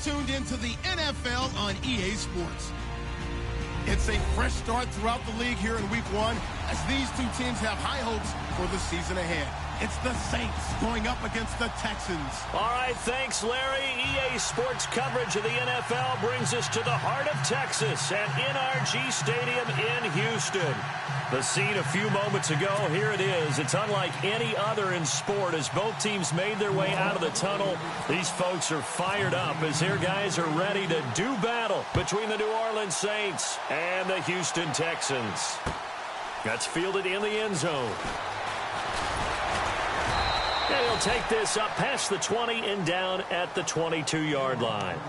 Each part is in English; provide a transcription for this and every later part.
tuned into the NFL on EA Sports. It's a fresh start throughout the league here in Week 1 as these two teams have high hopes for the season ahead. It's the Saints going up against the Texans. All right, thanks, Larry. EA Sports coverage of the NFL brings us to the heart of Texas at NRG Stadium in Houston. The scene a few moments ago, here it is. It's unlike any other in sport as both teams made their way out of the tunnel. These folks are fired up as their guys are ready to do battle between the New Orleans Saints and the Houston Texans. That's fielded in the end zone. And he'll take this up past the 20 and down at the 22-yard line.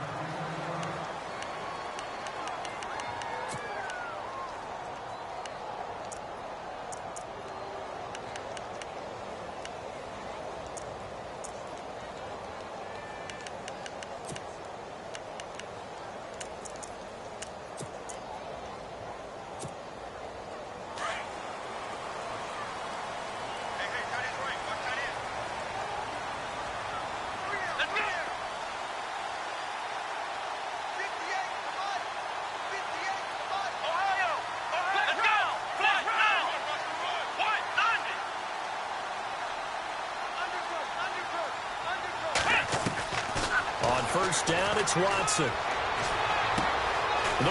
First down, it's Watson. The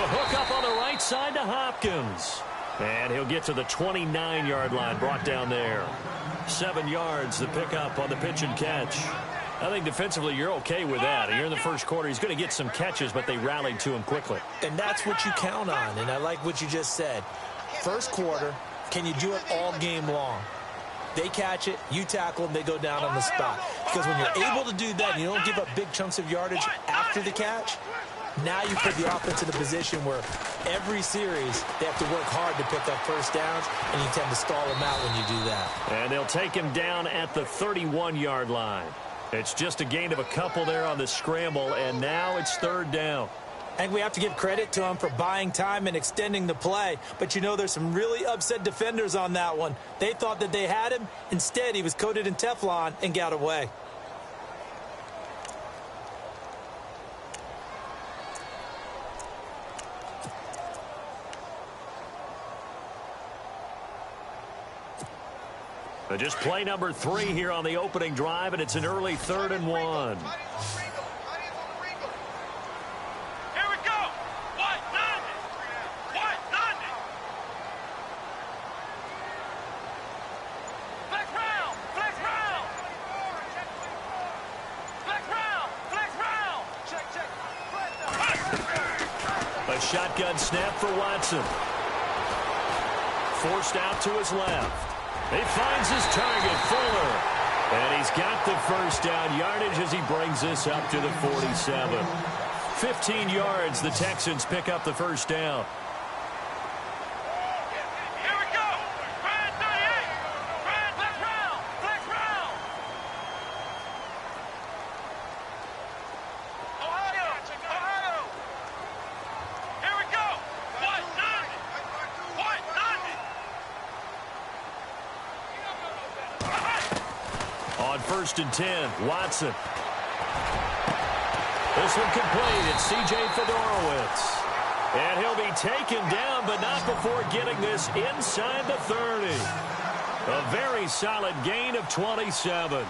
hook up on the right side to Hopkins. And he'll get to the 29-yard line, brought down there. 7 yards, the pickup on the pitch and catch. I think defensively you're okay with that. Here in the first quarter, he's going to get some catches, but they rallied to him quickly. And that's what you count on, and I like what you just said. First quarter, can you do it all game long? They catch it, you tackle them, they go down on the spot. Because when you're able to do that and you don't give up big chunks of yardage after the catch, now you put the offense in a position where every series they have to work hard to pick up first downs, and you tend to stall them out when you do that. And they'll take him down at the 31-yard line. It's just a gain of a couple there on the scramble, and now it's third down. And we have to give credit to him for buying time and extending the play. But, you know, there's some really upset defenders on that one. They thought that they had him. Instead, he was coated in Teflon and got away. Just play number 3 here on the opening drive, and it's an early 3rd and 1. A shotgun snap for Watson. Forced out to his left. He finds his target, Fuller. And he's got the first down yardage as he brings this up to the 47. 15 yards, the Texans pick up the first down. On 1st and 10, Watson. This one complete. It's C.J. Fedorowicz. And he'll be taken down, but not before getting this inside the 30. A very solid gain of 27.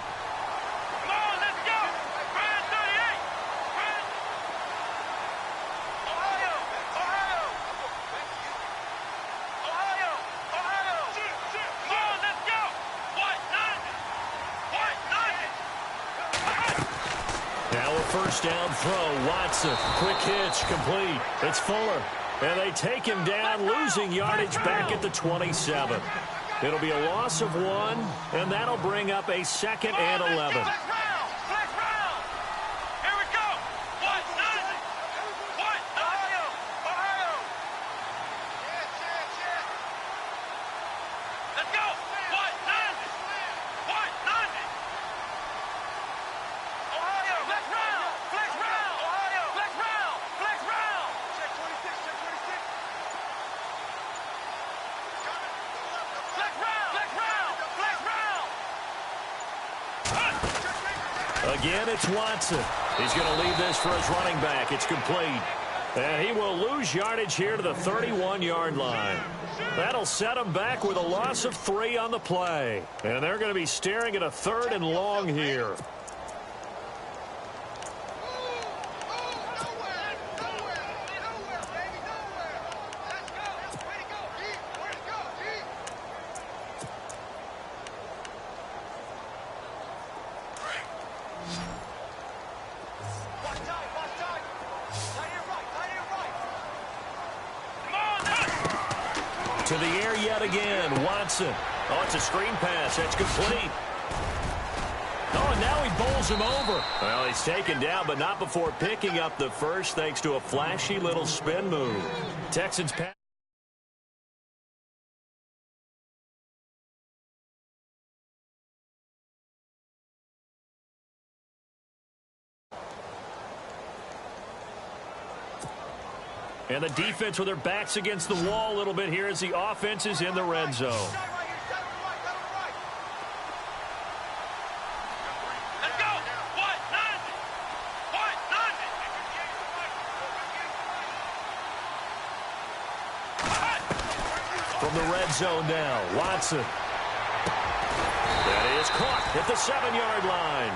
First down throw, Watson, quick hitch, complete. It's Fuller, and they take him down, losing yardage back at the 27. It'll be a loss of 1, and that'll bring up a 2nd and 11. Again, it's Watson. He's going to leave this for his running back. It's complete. And he will lose yardage here to the 31-yard line. That'll set him back with a loss of 3 on the play. And they're going to be staring at a 3rd and long here. To the air yet again, Watson. Oh, it's a screen pass. That's complete. Oh, and now he bowls him over. Well, he's taken down, but not before picking up the first thanks to a flashy little spin move. Texans pass. And the defense with their backs against the wall a little bit here as the offense is in the red zone. From the red zone now, Watson. That is caught at the 7-yard line.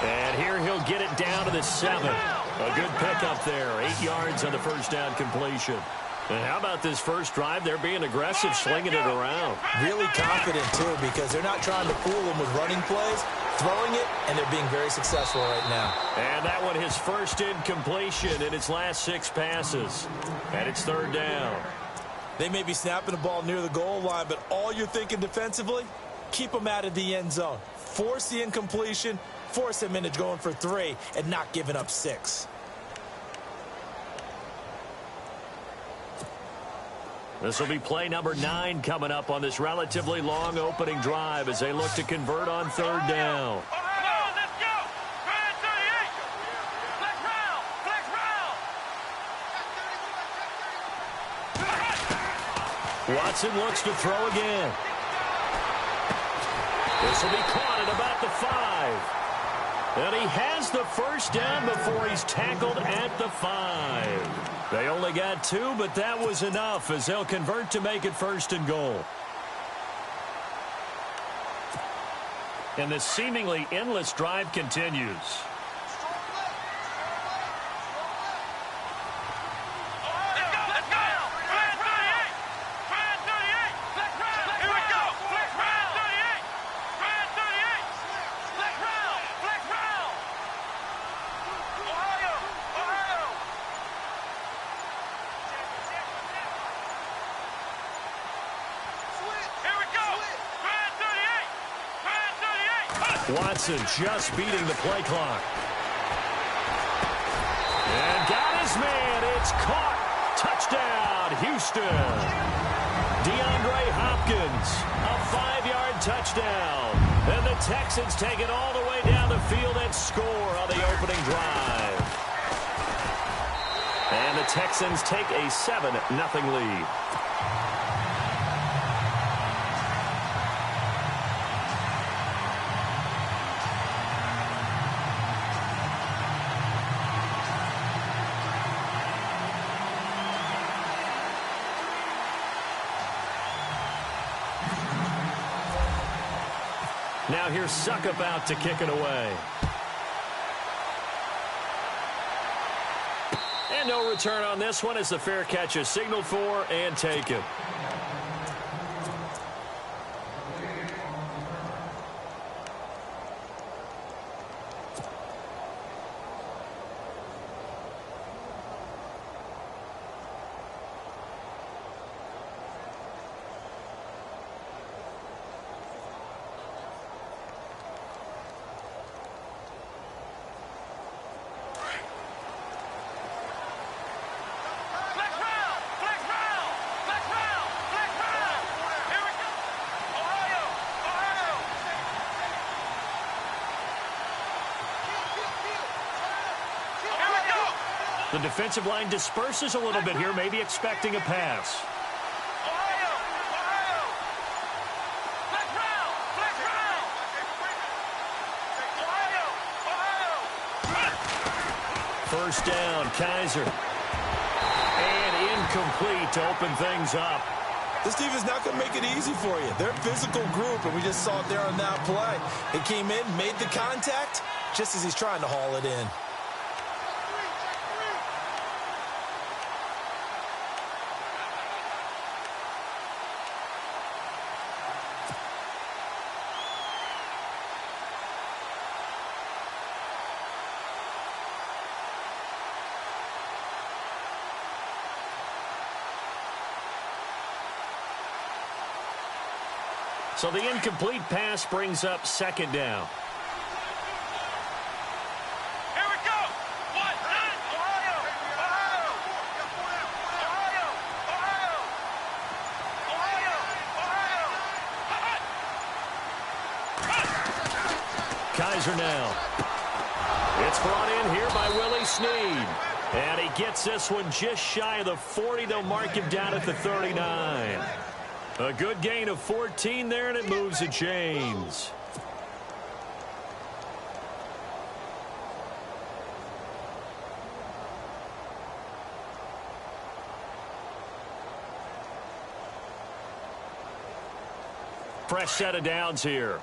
And here he'll get it down to the 7. A good pickup there. 8 yards on the first down completion. And how about this first drive? They're being aggressive, slinging it around. Really confident, too, because they're not trying to fool them with running plays, throwing it, and they're being very successful right now. And that one, his first incompletion in its last 6 passes. And it's 3rd down. They may be snapping the ball near the goal line, but all you're thinking defensively, keep them out of the end zone. Force the incompletion, force them into going for 3, and not giving up 6. This will be play number 9 coming up on this relatively long opening drive as they look to convert on 3rd down. Watson looks to throw again. This will be caught at about the 5. And he has the first down before he's tackled at the 5. They only got 2, but that was enough as they'll convert to make it 1st and goal. And this seemingly endless drive continues. Watson just beating the play clock. And got his man. It's caught. Touchdown, Houston. DeAndre Hopkins, a 5-yard touchdown. And the Texans take it all the way down the field and score on the opening drive. And the Texans take a 7-0 lead. Now here's Suckup out to kick it away. And no return on this one as the fair catch is signaled for and taken. The defensive line disperses a little bit here, maybe expecting a pass. first down. Kaiser. And incomplete to open things up. This defense is not going to make it easy for you. They're a physical group, and we just saw it there on that play. It came in, made the contact, just as he's trying to haul it in. So the incomplete pass brings up second down. Here we go. Ohio, Ohio, Ohio. Kaiser now. It's brought in here by Willie Snead. And he gets this one just shy of the 40. They'll mark him down at the 39. A good gain of 14 there, and it moves the chains. Fresh set of downs here.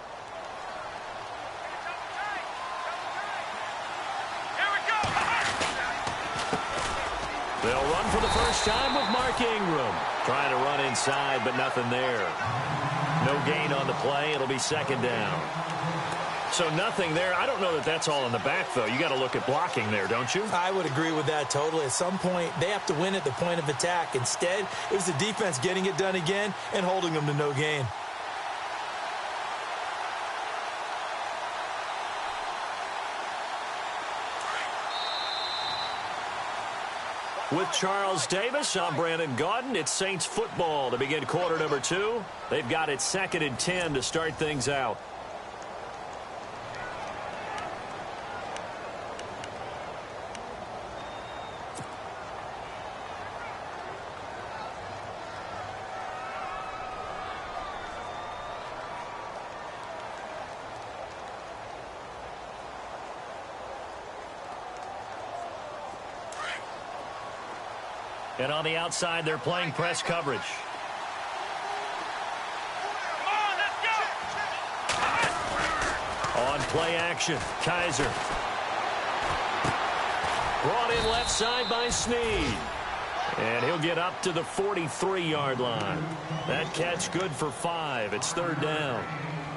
They'll run for the first time with Mark Ingram. Trying to run inside, but nothing there. No gain on the play. It'll be second down. So nothing there. I don't know that that's all in the back, though. You got to look at blocking there, don't you? I would agree with that totally. At some point, they have to win at the point of attack. Instead, it was the defense getting it done again and holding them to no gain. With Charles Davis, I'm Brandon Gaudin. It's Saints football to begin quarter number 2. They've got it 2nd and 10 to start things out. And on the outside, they're playing press coverage. On play action, Kaiser. Brought in left side by Snead. And he'll get up to the 43-yard line. That catch good for 5. It's third down.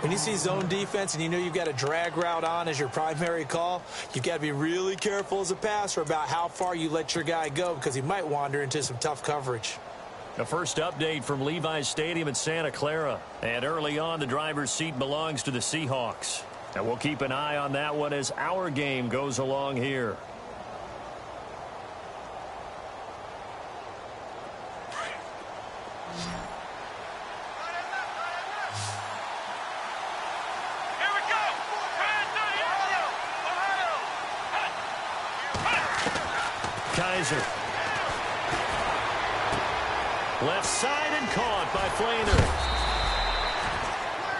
When you see zone defense and you know you've got a drag route on as your primary call, you've got to be really careful as a passer about how far you let your guy go because he might wander into some tough coverage. The first update from Levi's Stadium in Santa Clara. And early on, the driver's seat belongs to the Seahawks. And we'll keep an eye on that one as our game goes along here. Kaiser. Left side and caught by Flainer.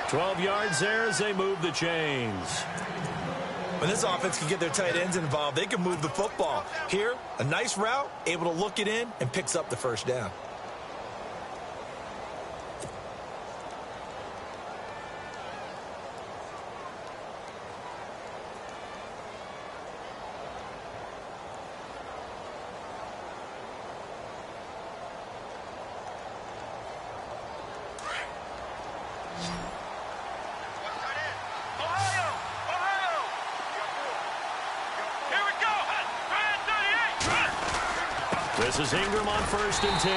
12 yards there as they move the chains. When this offense can get their tight ends involved, they can move the football. Here, a nice route, able to look it in, and picks up the first down. This is Ingram on 1st and 10.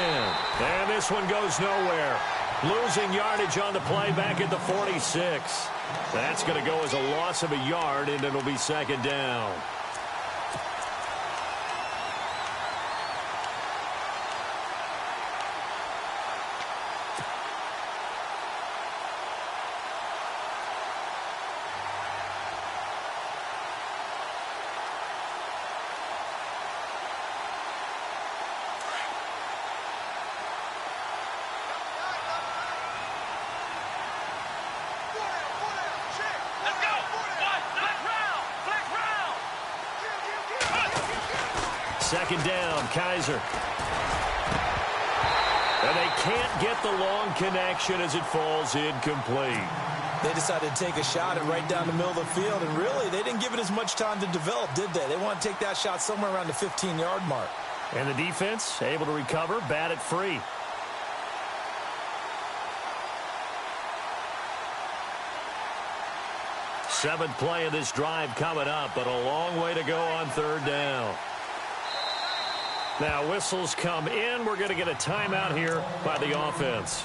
And this one goes nowhere. Losing yardage on the play back at the 46. That's going to go as a loss of a yard, and it'll be second down. second down, Kaiser. And they can't get the long connection as it falls incomplete. They decided to take a shot at right down the middle of the field, and really, they didn't give it as much time to develop, did they? They want to take that shot somewhere around the 15-yard mark. And the defense able to recover, bat it free. Seventh play of this drive coming up, but a long way to go on third down. Now whistles come in. We're going to get a timeout here by the offense.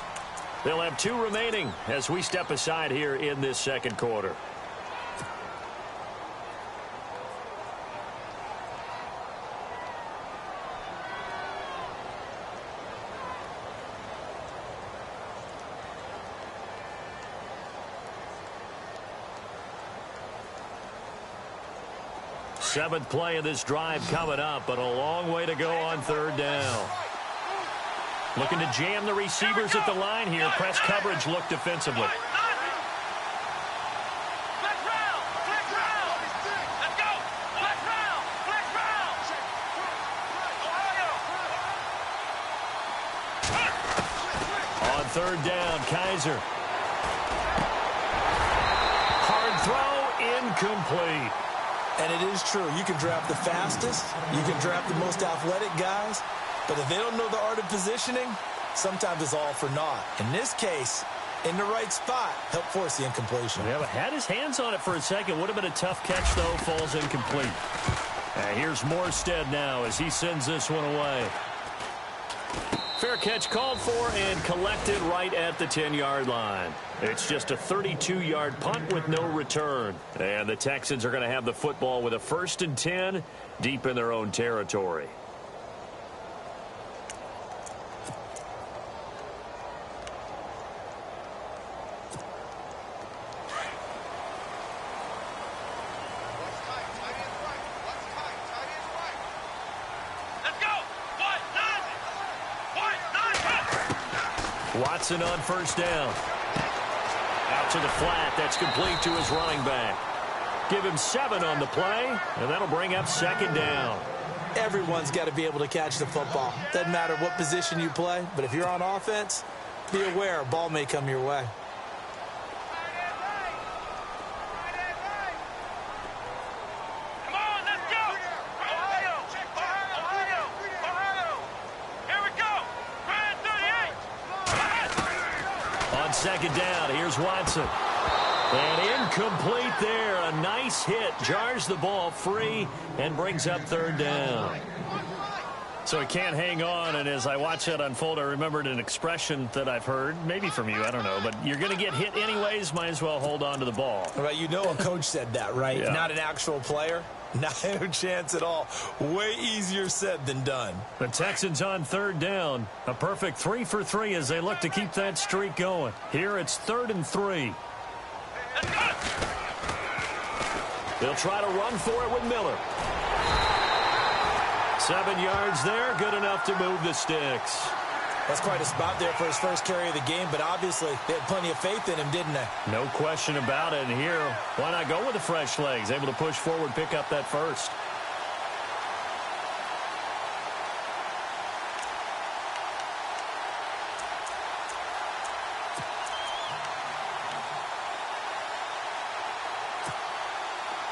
They'll have 2 remaining as we step aside here in this second quarter. Seventh play of this drive coming up, but a long way to go on third down. Looking to jam the receivers at the line here. Press coverage look defensively. On third down, Kaiser. Hard throw, incomplete. And it is true. You can draft the fastest. You can draft the most athletic guys. But if they don't know the art of positioning, sometimes it's all for naught. In this case, in the right spot, help force the incompletion. Yeah, but had his hands on it for a second. Would have been a tough catch, though. Falls incomplete. Here's Morstead now as he sends this one away. Fair catch called for and collected right at the 10-yard line. It's just a 32-yard punt with no return. And the Texans are going to have the football with a 1st and 10 deep in their own territory. Watson on first down. Out to the flat. That's complete to his running back. Give him 7 on the play, and that'll bring up second down. Everyone's got to be able to catch the football. Doesn't matter what position you play, but if you're on offense, be aware a ball may come your way. Second down, here's Watson. And incomplete there. A nice hit. Jars the ball free and brings up third down. So he can't hang on, and as I watch that unfold, I remembered an expression that I've heard, maybe from you, I don't know, but you're going to get hit anyways, might as well hold on to the ball. Right, you know a coach said that, right? Yeah. Not an actual player. Not a chance at all. Way easier said than done. The Texans on third down. A perfect 3 for 3 as they look to keep that streak going. Here it's 3rd and 3. They'll try to run for it with Miller. 7 yards there, good enough to move the sticks. That's quite a spot there for his first carry of the game, but obviously they had plenty of faith in him, didn't they? No question about it. And here, why not go with the fresh legs? Able to push forward, pick up that first.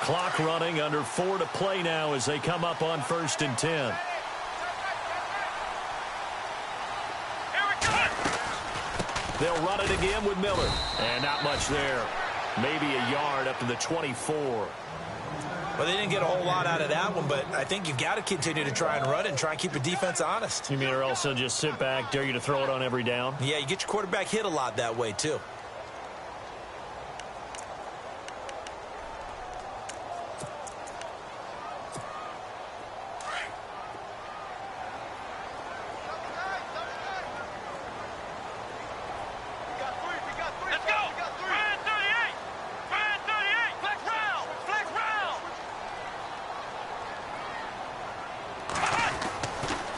Clock running, under 4 to play now as they come up on 1st and 10. They'll run it again with Miller. And not much there. Maybe a yard up to the 24. Well, they didn't get a whole lot out of that one, but I think you've got to continue to try and run and try and keep the defense honest. You mean or else they'll just sit back, dare you to throw it on every down? Yeah, you get your quarterback hit a lot that way, too.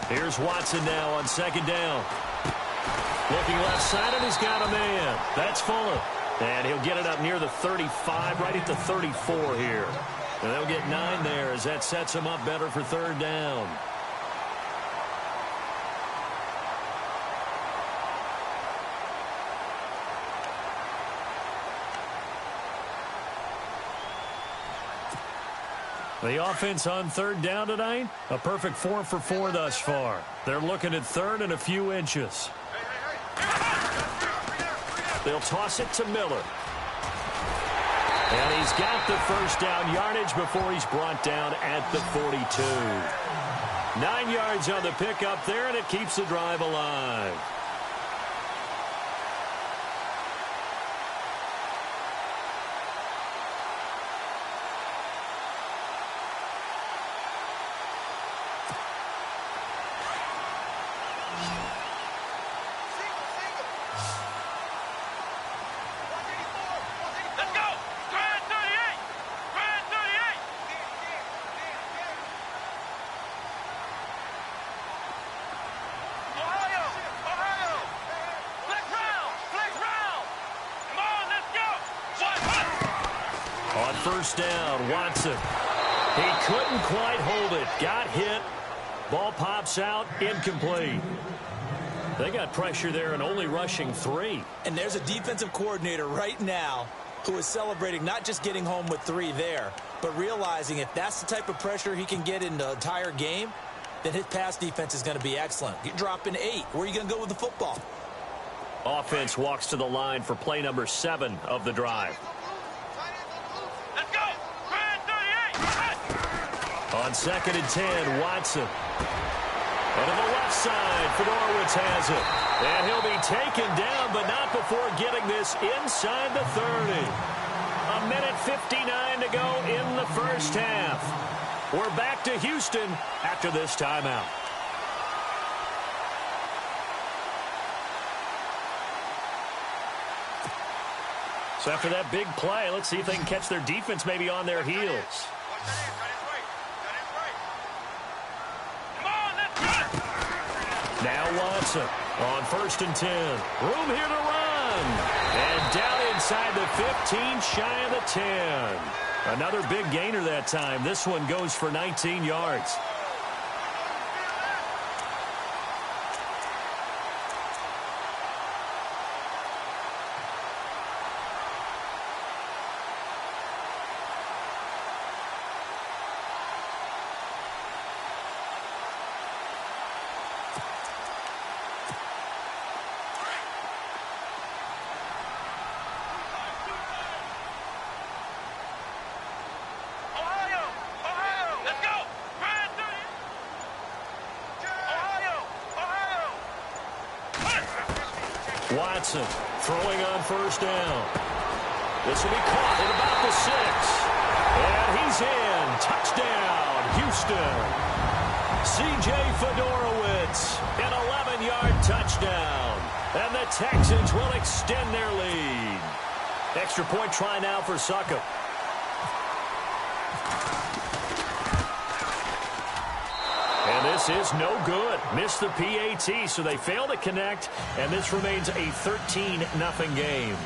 Here's Watson now on second down. Looking left side, and he's got a man. That's Fuller. And he'll get it up near the 35, right at the 34 here. And they'll get 9 there as that sets him up better for third down. The offense on third down tonight, a perfect 4 for 4 thus far. They're looking at third and a few inches. They'll toss it to Miller. And he's got the first down yardage before he's brought down at the 42. 9 yards on the pickup there, and it keeps the drive alive. First down, Watson. He couldn't quite hold it. Got hit. Ball pops out, incomplete. They got pressure there and only rushing 3. And there's a defensive coordinator right now who is celebrating not just getting home with 3 there, but realizing if that's the type of pressure he can get in the entire game, then his pass defense is going to be excellent. You're dropping 8. Where are you going to go with the football? Offense walks to the line for play number 7 of the drive. On 2nd and 10, Watson. And to the left side, Fedorowicz has it. And he'll be taken down, but not before getting this inside the 30. 1:59 to go in the first half. We're back to Houston after this timeout. So after that big play, let's see if they can catch their defense maybe on their heels. Now Watson on 1st and 10. Room here to run. And down inside the 15, shy of the 10. Another big gainer that time. This one goes for 19 yards. Watson throwing on 1st down. This will be caught at about the 6. And he's in. Touchdown, Houston. C.J. Fedorowicz, an 11-yard touchdown. And the Texans will extend their lead. Extra point try now for Succop. And this is no good. Missed the PAT, so they fail to connect, and this remains a 13-0 game.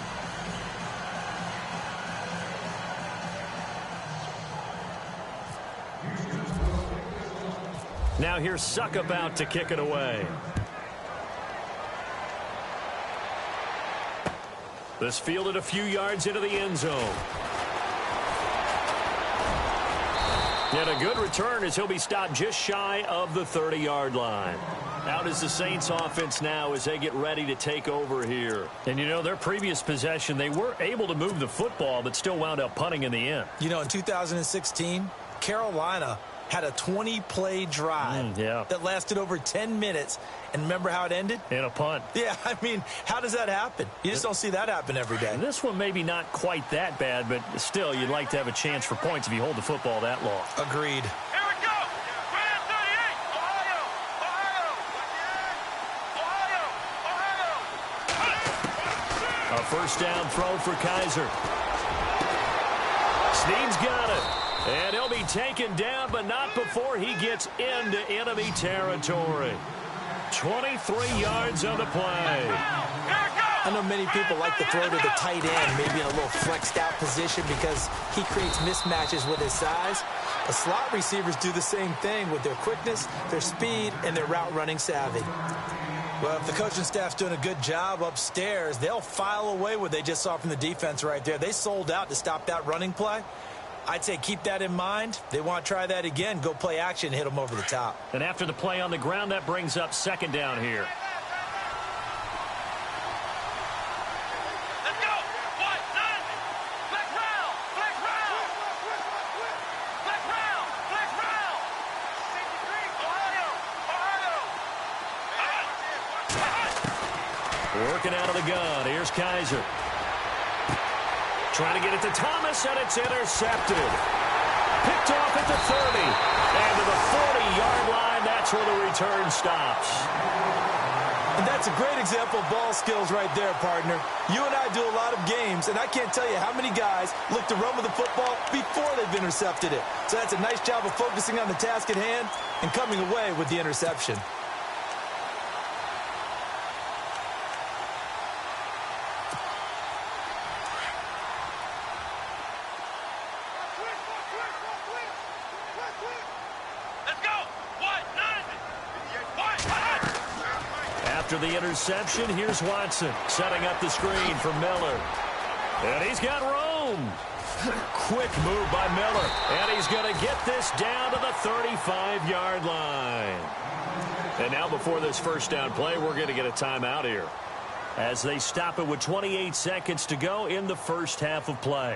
Now here's Succop out to kick it away. This fielded a few yards into the end zone. And a good return as he'll be stopped just shy of the 30-yard line. Out is the Saints offense now as they get ready to take over here. And, you know, their previous possession, they were able to move the football but still wound up punting in the end. You know, in 2016, Carolina had a 20-play drive that lasted over 10 minutes. And remember how it ended? In a punt. Yeah, I mean, how does that happen? You just don't see that happen every day. And this one maybe not quite that bad, but still, you'd like to have a chance for points if you hold the football that long. Agreed. Here we go. Grand 38. Ohio. Ohio. Ohio. A first down throw for Kaiser. Snead's got it. And he'll be taken down, but not before he gets into enemy territory. 23 yards on the play. I know many people like to throw to the tight end, maybe in a little flexed out position because he creates mismatches with his size. The slot receivers do the same thing with their quickness, their speed, and their route running savvy. Well, if the coaching staff's doing a good job upstairs, they'll file away what they just saw from the defense right there. They sold out to stop that running play. I'd say keep that in mind. They want to try that again. Go play action, hit them over the top. And after the play on the ground, that brings up second down here. Let's go. What? None. Flex round. Flex round. Flex round. Flex round. Ohio. Working out of the gun. Here's Kaiser. Trying to get it to Thomas, and it's intercepted. Picked off at the 30. And to the 40-yard line, that's where the return stops. And that's a great example of ball skills right there, partner. You and I do a lot of games, and I can't tell you how many guys look to run with the football before they've intercepted it. So that's a nice job of focusing on the task at hand and coming away with the interception. After the interception, here's Watson setting up the screen for Miller. And he's got room. Quick move by Miller. And he's going to get this down to the 35-yard line. And now before this first down play, we're going to get a timeout here, as they stop it with 28 seconds to go in the first half of play.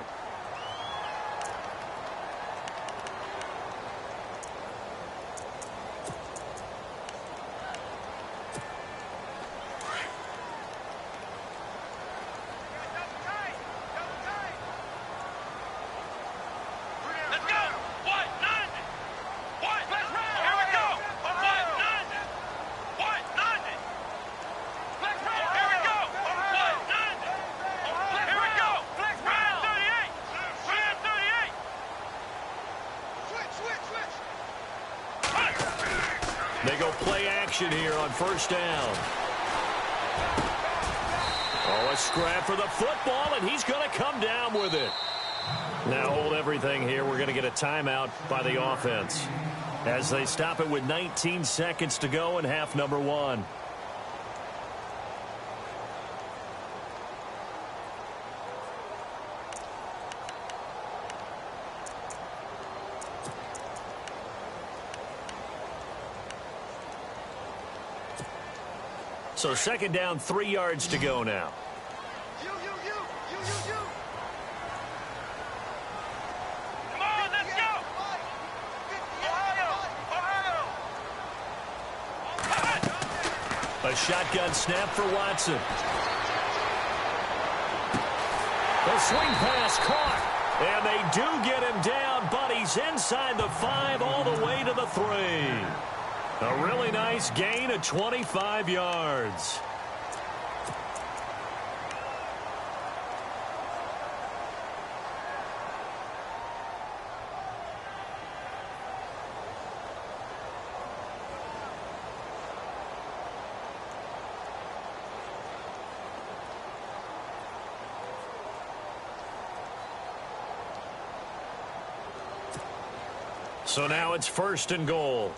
They go play action here on first down. Oh, a scrap for the football, and he's going to come down with it. Now hold everything here. We're going to get a timeout by the offense, as they stop it with 19 seconds to go in half number one. So second down, 3 yards to go now. You. Come on, let's go. Ohio. A shotgun snap for Watson. The swing pass caught. And they do get him down, but he's inside the 5 all the way to the 3. A really nice gain of 25 yards. So now it's first and goal.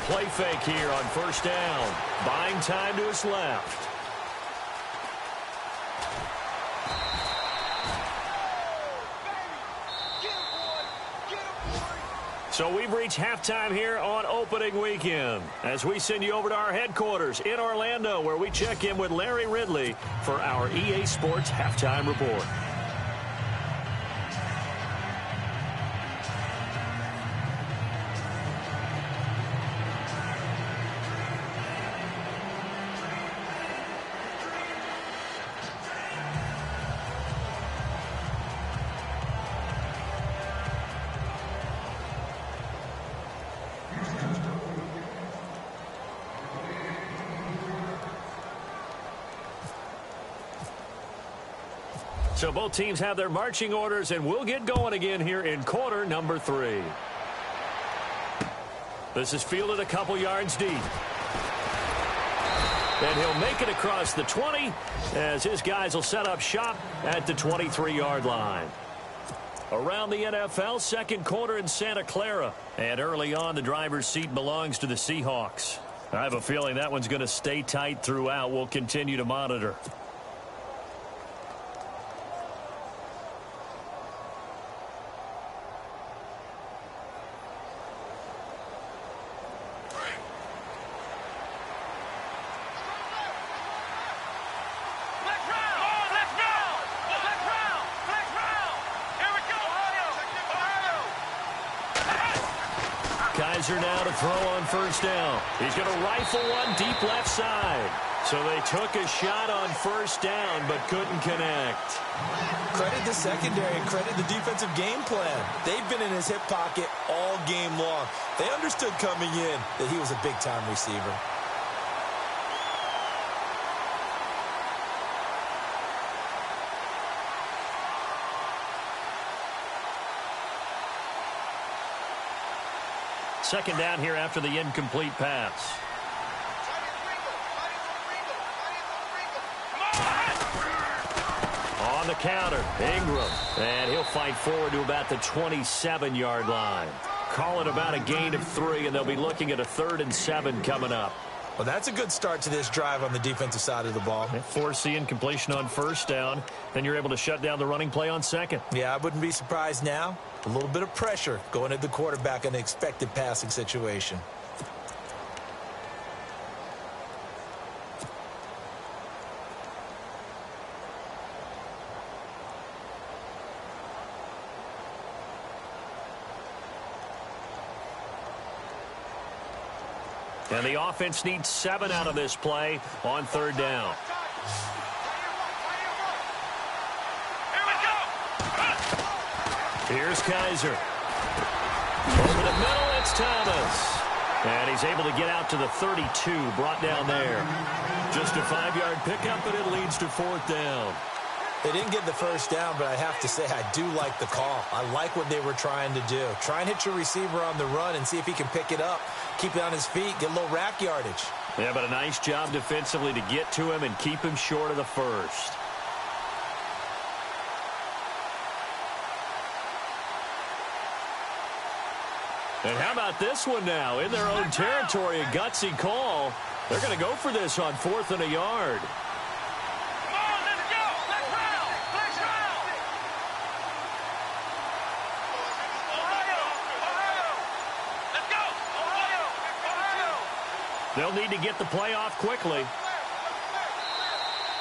Play fake here on first down. Buying time to his left. So we've reached halftime here on opening weekend, as we send you over to our headquarters in Orlando, where we check in with Larry Ridley for our EA Sports Halftime Report. So both teams have their marching orders, and we'll get going again here in quarter number 3. This is fielded a couple yards deep. And he'll make it across the 20, as his guys will set up shop at the 23-yard line. Around the NFL, second quarter in Santa Clara. And early on, the driver's seat belongs to the Seahawks. I have a feeling that one's going to stay tight throughout. We'll continue to monitor. Kaiser now to throw on first down. He's going to rifle one deep left side. So they took a shot on first down but couldn't connect. Credit the secondary and credit the defensive game plan. They've been in his hip pocket all game long. They understood coming in that he was a big-time receiver. Second down here after the incomplete pass. On the counter, Ingram. And he'll fight forward to about the 27-yard line. Call it about a gain of 3, and they'll be looking at a 3rd and 7 coming up. Well, that's a good start to this drive on the defensive side of the ball. Force the incompletion on first down. Then you're able to shut down the running play on second. Yeah, I wouldn't be surprised now. A little bit of pressure going at the quarterback in an expected passing situation. And the offense needs 7 out of this play on third down. Here's Kaiser. Over the middle, it's Thomas. And he's able to get out to the 32, brought down there. Just a 5-yard pickup, but it leads to 4th down. They didn't get the first down, but I have to say I do like the call. I like what they were trying to do. Try and hit your receiver on the run and see if he can pick it up. Keep it on his feet, get a little rack yardage. Yeah, but a nice job defensively to get to him and keep him short of the first. And how about this one now? In their own territory, a gutsy call. They're going to go for this on 4th and a yard. They'll need to get the play off quickly.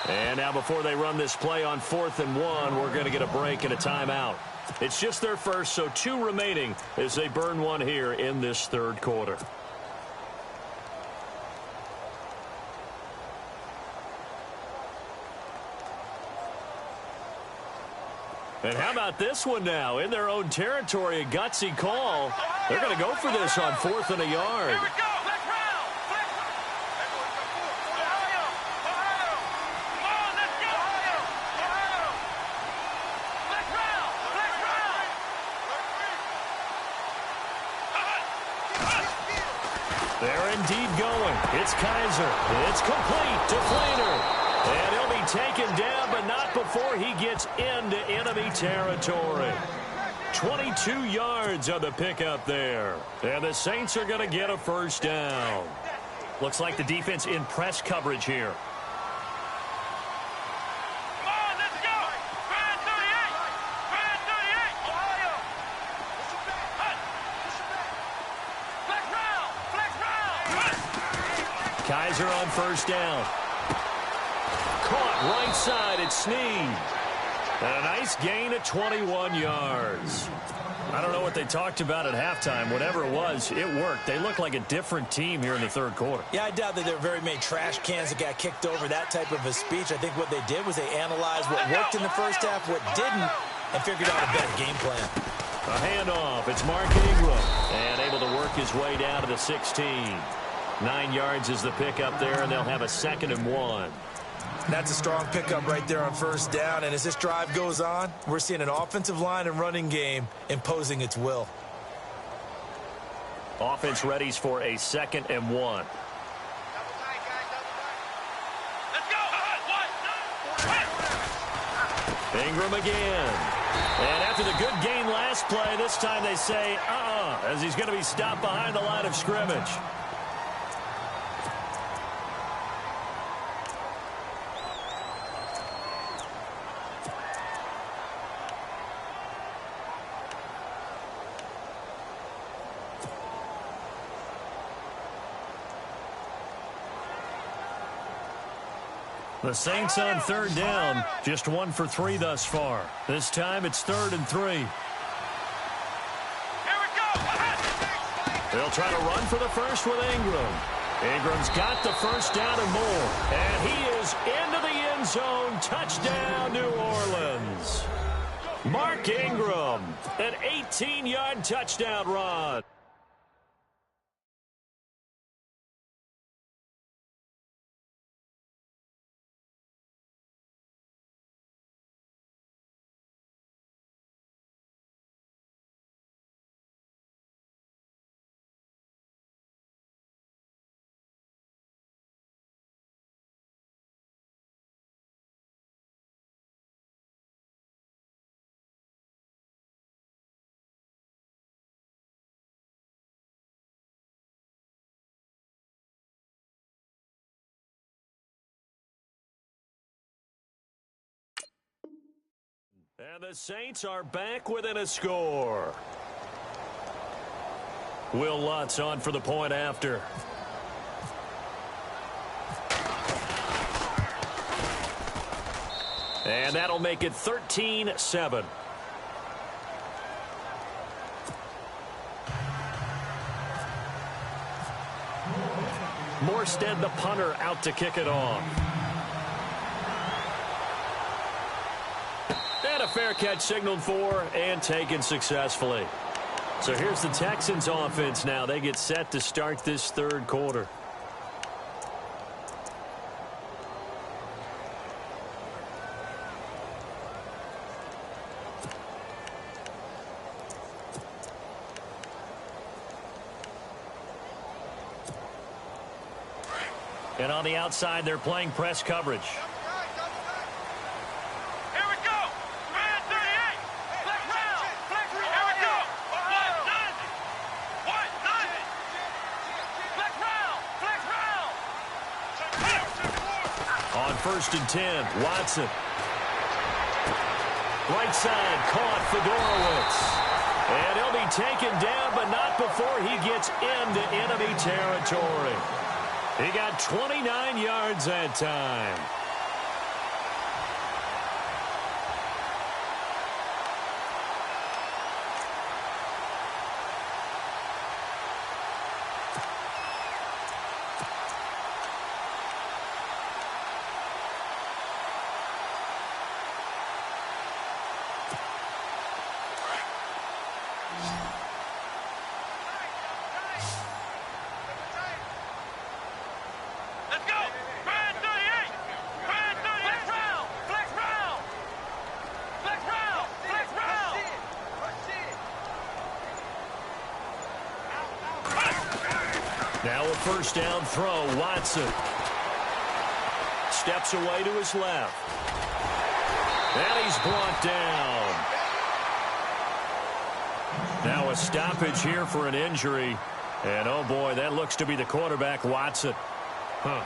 And now before they run this play on 4th and 1, we're going to get a break and a timeout. It's just their first, so 2 remaining as they burn one here in this third quarter. And how about this one now? In their own territory, a gutsy call. They're going to go for this on 4th and a yard. They're indeed going. It's Kaiser. It's complete to Fleener. And he'll be taken down, but not before he gets into enemy territory. 22 yards on the pickup there. And the Saints are going to get a first down. Looks like the defense in press coverage here. Kaiser on first down. Caught right side at Snead. And a nice gain of 21 yards. I don't know what they talked about at halftime. Whatever it was, it worked. They look like a different team here in the third quarter. Yeah, I doubt that there were very many trash cans that got kicked over, that type of a speech. I think what they did was they analyzed what worked in the first half, what didn't, and figured out a better game plan. A handoff. It's Mark Ingram. And able to work his way down to the 16. 9 yards is the pickup there, and they'll have a 2nd and 1. That's a strong pickup right there on first down, and as this drive goes on, we're seeing an offensive line and running game imposing its will. Offense readies for a 2nd and 1. Ingram again. And after the good gain last play, this time they say, as he's going to be stopped behind the line of scrimmage. The Saints on third down, just 1 for 3 thus far. This time it's 3rd and 3. Here we go. They'll try to run for the first with Ingram. Ingram's got the first down and more. And he is into the end zone. Touchdown, New Orleans. Mark Ingram, an 18-yard touchdown run. And the Saints are back within a score. Will Lutz on for the point after. And that'll make it 13-7. Morstead, the punter, out to kick it off. And a fair catch signaled for and taken successfully. So here's the Texans offense now. They get set to start this third quarter. And on the outside, they're playing press coverage. First and 10, Watson. Right side, caught Fedorowicz. And he'll be taken down, but not before he gets into enemy territory. He got 29 yards that time. Now a first down throw, Watson. Steps away to his left. And he's brought down. Now a stoppage here for an injury. And oh boy, that looks to be the quarterback, Watson.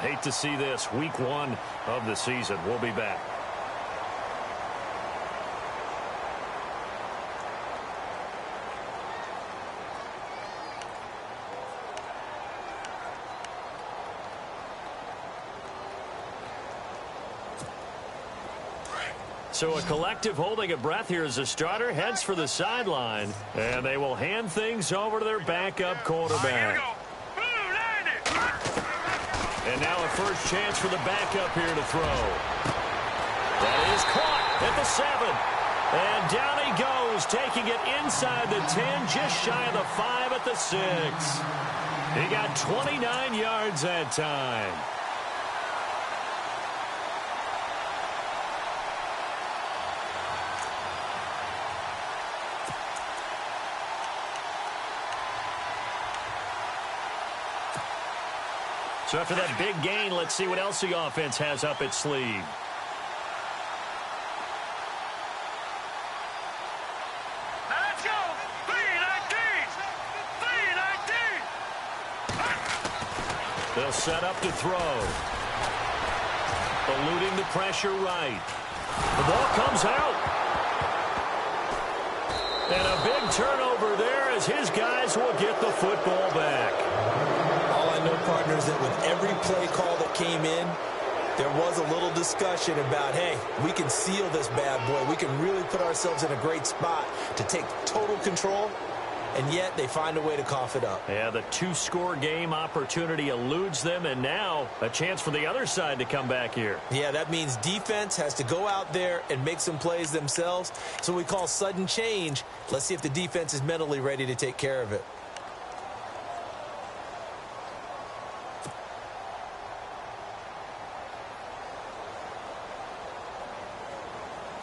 Hate to see this. Week 1 of the season. We'll be back. So a collective holding a breath here as the starter heads for the sideline. And they will hand things over to their backup quarterback. And now a first chance for the backup here to throw. That is caught at the 7. And down he goes, taking it inside the 10, just shy of the 5 at the 6. He got 29 yards that time. So after that big gain, let's see what else the offense has up its sleeve. He'll set up to throw. Eluding the pressure right. The ball comes out. And a big turnover there as his guys will get the football back. All I know, partner, is that with every play call that came in, there was a little discussion about, hey, we can seal this bad boy. We can really put ourselves in a great spot to take total control, and yet they find a way to cough it up. Yeah, the two-score game opportunity eludes them, and now a chance for the other side to come back here. Yeah, that means defense has to go out there and make some plays themselves. So we call sudden change. Let's see if the defense is mentally ready to take care of it.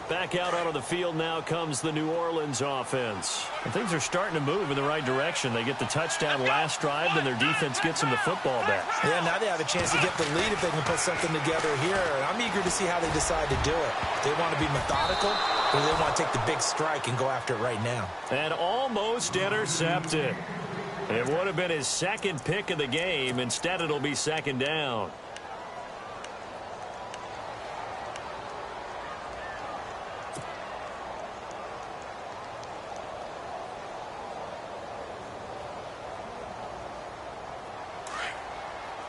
Back out onto the field now comes the New Orleans offense. And things are starting to move in the right direction. They get the touchdown last drive, then their defense gets them the football back. Yeah, now they have a chance to get the lead if they can put something together here. And I'm eager to see how they decide to do it. They want to be methodical, or they want to take the big strike and go after it right now. And almost intercepted. It would have been his second pick of the game. Instead, it'll be second down.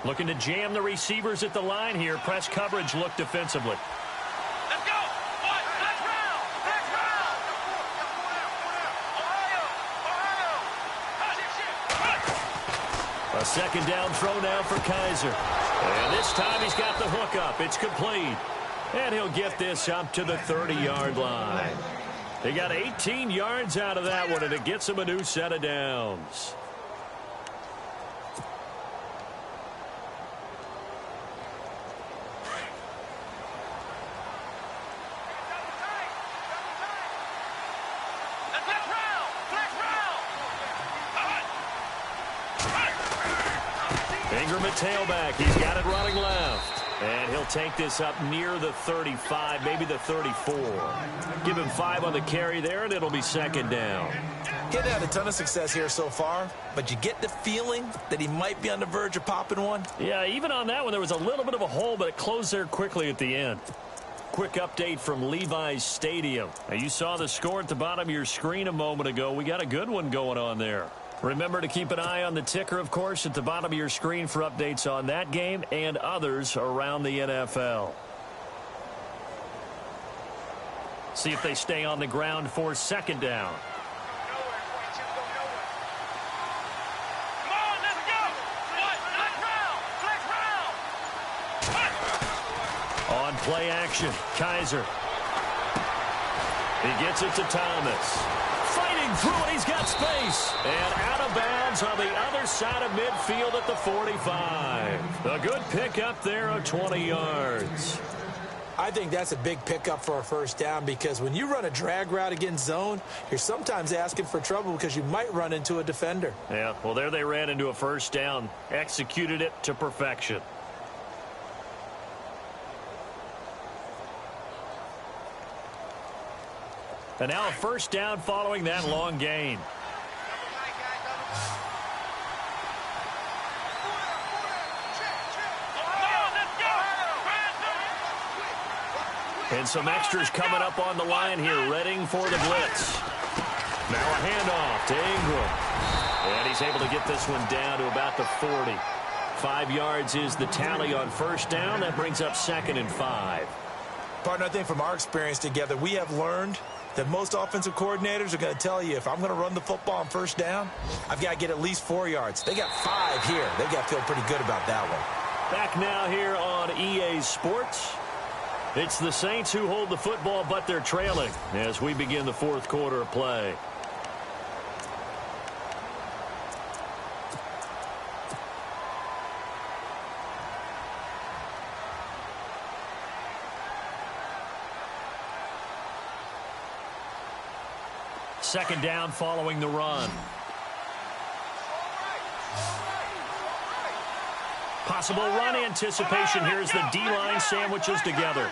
Looking to jam the receivers at the line here. Press coverage look defensively. Let's go. Next round. Next round. Ohio. A second down throw now for Kaiser. And this time he's got the hook up. It's complete. And he'll get this up to the 30-yard line. They got 18 yards out of that one, and it gets him a new set of downs. Ingram at tailback. He's got it running left. And he'll take this up near the 35, maybe the 34. Give him 5 on the carry there, and it'll be second down. He had a ton of success here so far, but you get the feeling that he might be on the verge of popping one. Yeah, even on that one, there was a little bit of a hole, but it closed there quickly at the end. Quick update from Levi's Stadium. Now, you saw the score at the bottom of your screen a moment ago. We got a good one going on there. Remember to keep an eye on the ticker, of course, at the bottom of your screen for updates on that game and others around the NFL. See if they stay on the ground for second down. On play action, Kaiser. He gets it to Thomas. Fighting through it, he's got space. And out of bounds on the other side of midfield at the 45. A good pickup there of 20 yards. I think that's a big pickup for a first down because when you run a drag route against zone, you're sometimes asking for trouble because you might run into a defender. Yeah, well, there they ran into a first down. Executed it to perfection. And now a first down following that long gain. And some extras coming up on the line here, readying for the blitz. Now a handoff to Ingram. And he's able to get this one down to about the 40. 5 yards is the tally on first down. That brings up second and 5. Partner, I think from our experience together, we have learned that most offensive coordinators are going to tell you if I'm going to run the football on first down, I've got to get at least 4 yards. They got 5 here. They've got to feel pretty good about that one. Back now here on EA Sports. It's the Saints who hold the football, but they're trailing as we begin the fourth quarter of play. Second down following the run. Possible run anticipation. Here's the D-line sandwiches together.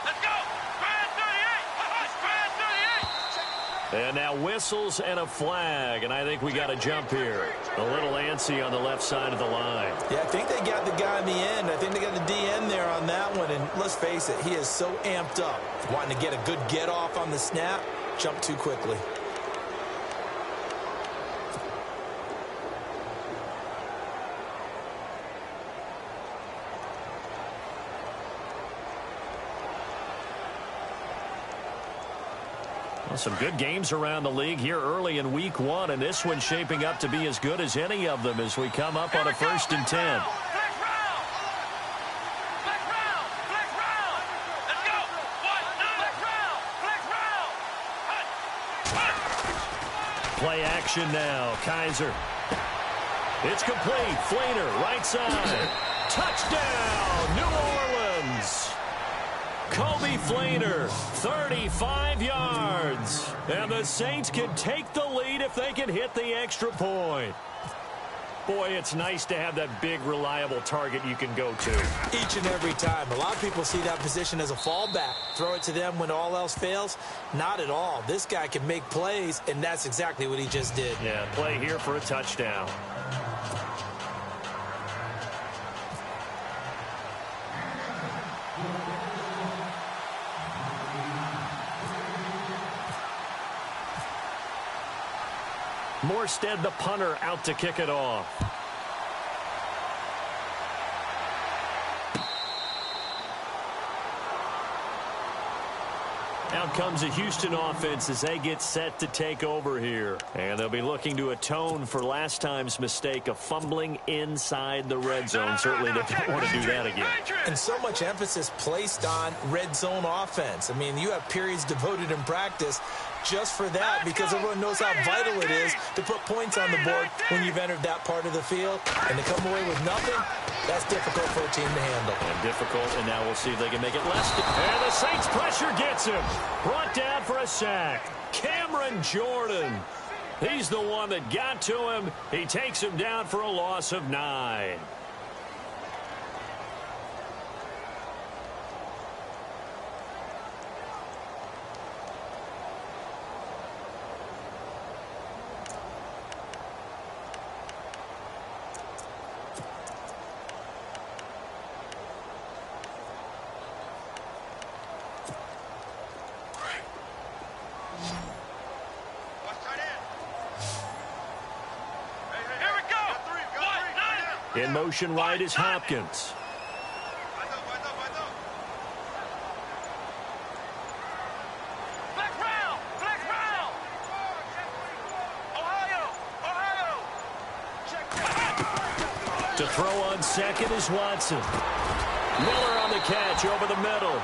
Let's go. Spread 38. Spread 38. And now whistles and a flag, and I think we got a jump here. A little antsy on the left side of the line. Yeah, I think they got the guy in the end. I think they got the DN there on that one, and let's face it, he is so amped up. Wanting to get a good get-off on the snap, jump too quickly. Some good games around the league here early in week 1, and this one's shaping up to be as good as any of them as we come up on a 1st and 10. Play action now. Kaiser. It's complete. Fleener, right side. Touchdown, New Orleans. Kobe Fleener, 35 yards. And the Saints can take the lead if they can hit the extra point. Boy, it's nice to have that big, reliable target you can go to. Each and every time. A lot of people see that position as a fallback. Throw it to them when all else fails. Not at all. This guy can make plays, and that's exactly what he just did. Yeah, play here for a touchdown. Morstead, the punter, out to kick it off. Out comes a Houston offense as they get set to take over here. And they'll be looking to atone for last time's mistake of fumbling inside the red zone. Certainly they don't want to do that again. And so much emphasis placed on red zone offense. I mean, you have periods devoted in practice just for that because everyone knows how vital it is to put points on the board when you've entered that part of the field. And to come away with nothing, that's difficult for a team to handle. And difficult, and now we'll see if they can make it less. And the Saints pressure gets him. Brought down for a sack. Cameron Jordan. He's the one that got to him. He takes him down for a loss of 9. In motion right is Hopkins. Flex round! Flex round! Ohio! Ohio! To throw on second is Watson. Miller on the catch over the middle.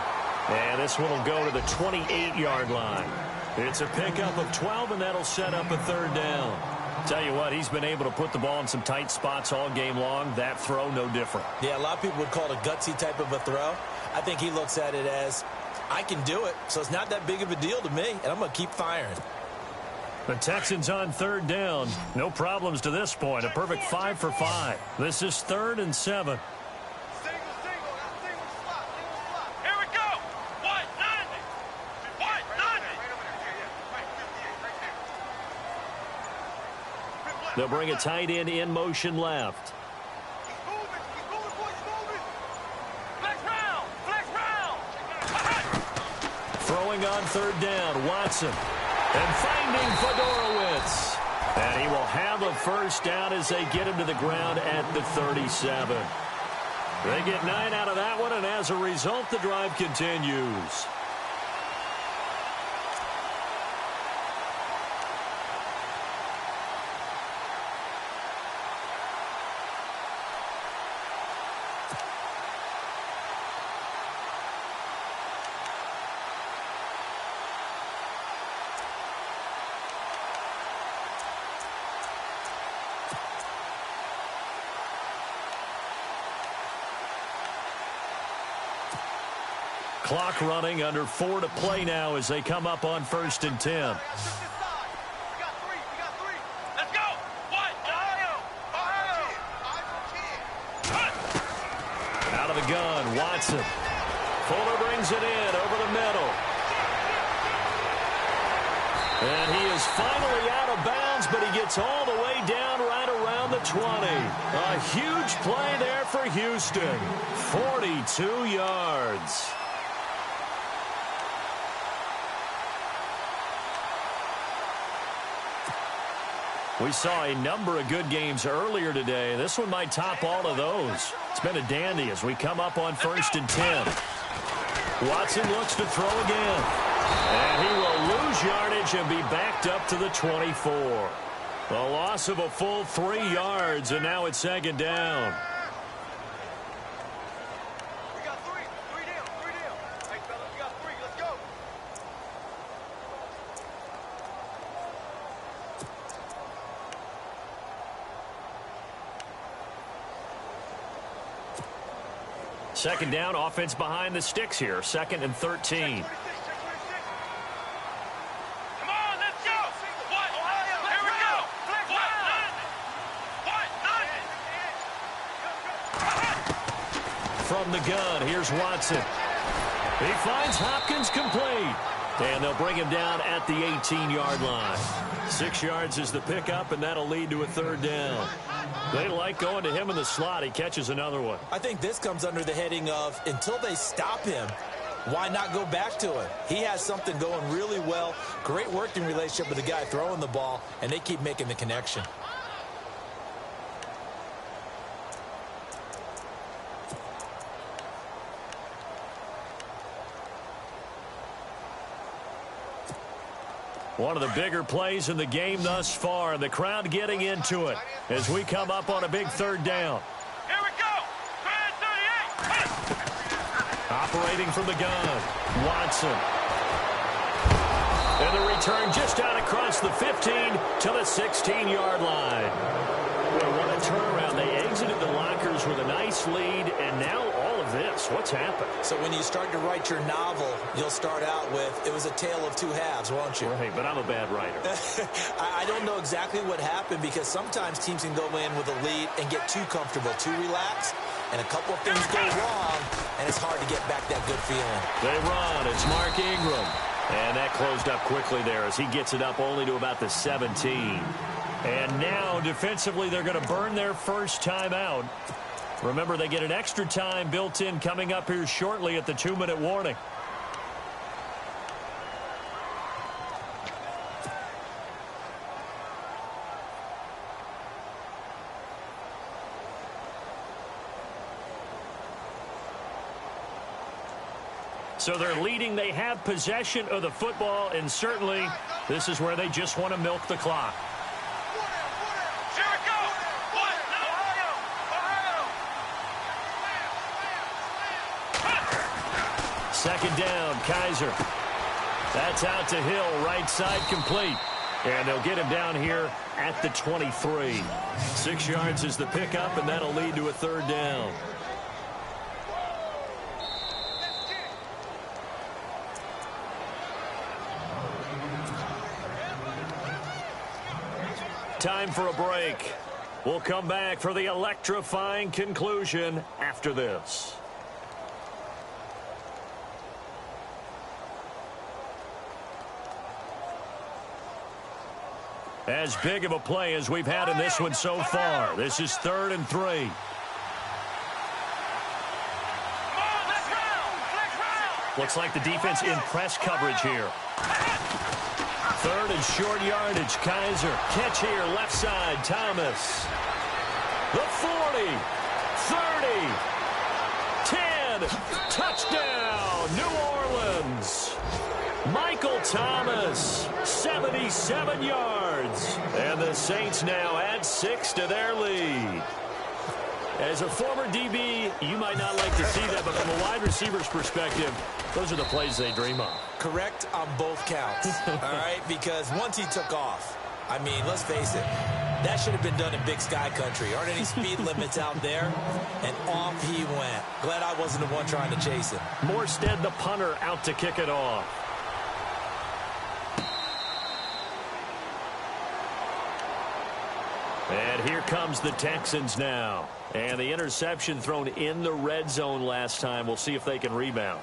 And this one will go to the 28-yard line. It's a pickup of 12, and that'll set up a 3rd down. Tell you what, he's been able to put the ball in some tight spots all game long. That throw, no different. Yeah, a lot of people would call it a gutsy type of a throw. I think he looks at it as, I can do it, so it's not that big of a deal to me, and I'm going to keep firing. The Texans on 3rd down. No problems to this point. A perfect 5 for 5. This is 3rd and 7. Here we go! 190! 190! They'll bring a tight end in motion left. Flex round! Flex round! Throwing on 3rd down, Watson. And finding Fedorowicz. And he will have a 1st down as they get him to the ground at the 37. They get 9 out of that one, and as a result, the drive continues. Clock running, under 4 to play now as they come up on 1st and 10. Let's go! What? Ohio! Ohio! Out of the gun, Watson. Fuller brings it in over the middle. And he is finally out of bounds, but he gets all the way down right around the 20. A huge play there for Houston. 42 yards. We saw a number of good games earlier today. This one might top all of those. It's been a dandy as we come up on 1st and 10. Watson looks to throw again. And he will lose yardage and be backed up to the 24. A loss of a full 3 yards, and now it's 2nd down. We got three. Three down. Hey, fellas, we got 3. Let's go. Second down, offense behind the sticks here. 2nd and 13. Come on, let's go. What? Here we go. What? From the gun, here's Watson. He finds Hopkins complete. And they'll bring him down at the 18-yard line. 6 yards is the pickup, and that'll lead to a 3rd down. They like going to him in the slot. He catches another one. I think this comes under the heading of until they stop him, why not go back to it? He has something going really well. Great working relationship with the guy throwing the ball, and they keep making the connection. One of the bigger plays in the game thus far. The crowd getting into it as we come up on a big 3rd down. Here we go. 38. Operating from the gun, Watson. And the return just out across the 15 to the 16-yard line. Well, what a turnaround. They exited the lockers with a nice lead, and now all of this. What's happened? So when you start to write your novel, you'll start out with, it was a tale of 2 halves, won't you? Right, but I'm a bad writer. I don't know exactly what happened because sometimes teams can go in with a lead and get too comfortable, too relaxed, and a couple of things go wrong, and it's hard to get back that good feeling. They run. It's Mark Ingram. And that closed up quickly there as he gets it up only to about the 17. And now, defensively, they're going to burn their first timeout. Remember, they get an extra time built in coming up here shortly at the 2-minute warning. So they're leading. They have possession of the football, and certainly this is where they just want to milk the clock. Here we go. What? Ohio. 2nd down, Kaiser. That's out to Hill, right side complete. And they'll get him down here at the 23. 6 yards is the pickup, and that'll lead to a 3rd down. Time for a break. We'll come back for the electrifying conclusion after this. As big of a play as we've had in this one so far. This is 3rd and 3. Looks like the defense in press coverage here. 3rd and short yardage. Kaiser. Catch here, left side. Thomas. The 40. 30. 10. Touchdown, New Orleans. Michael Thomas, 77 yards. And the Saints now add 6 to their lead. As a former DB, you might not like to see that, but from a wide receiver's perspective, those are the plays they dream of. Correct on both counts, all right? Because once he took off, I mean, let's face it, that should have been done in Big Sky Country. Aren't any speed limits out there? And off he went. Glad I wasn't the one trying to chase him. Morstead, the punter, out to kick it off. And here comes the Texans now. And the interception thrown in the red zone last time. We'll see if they can rebound.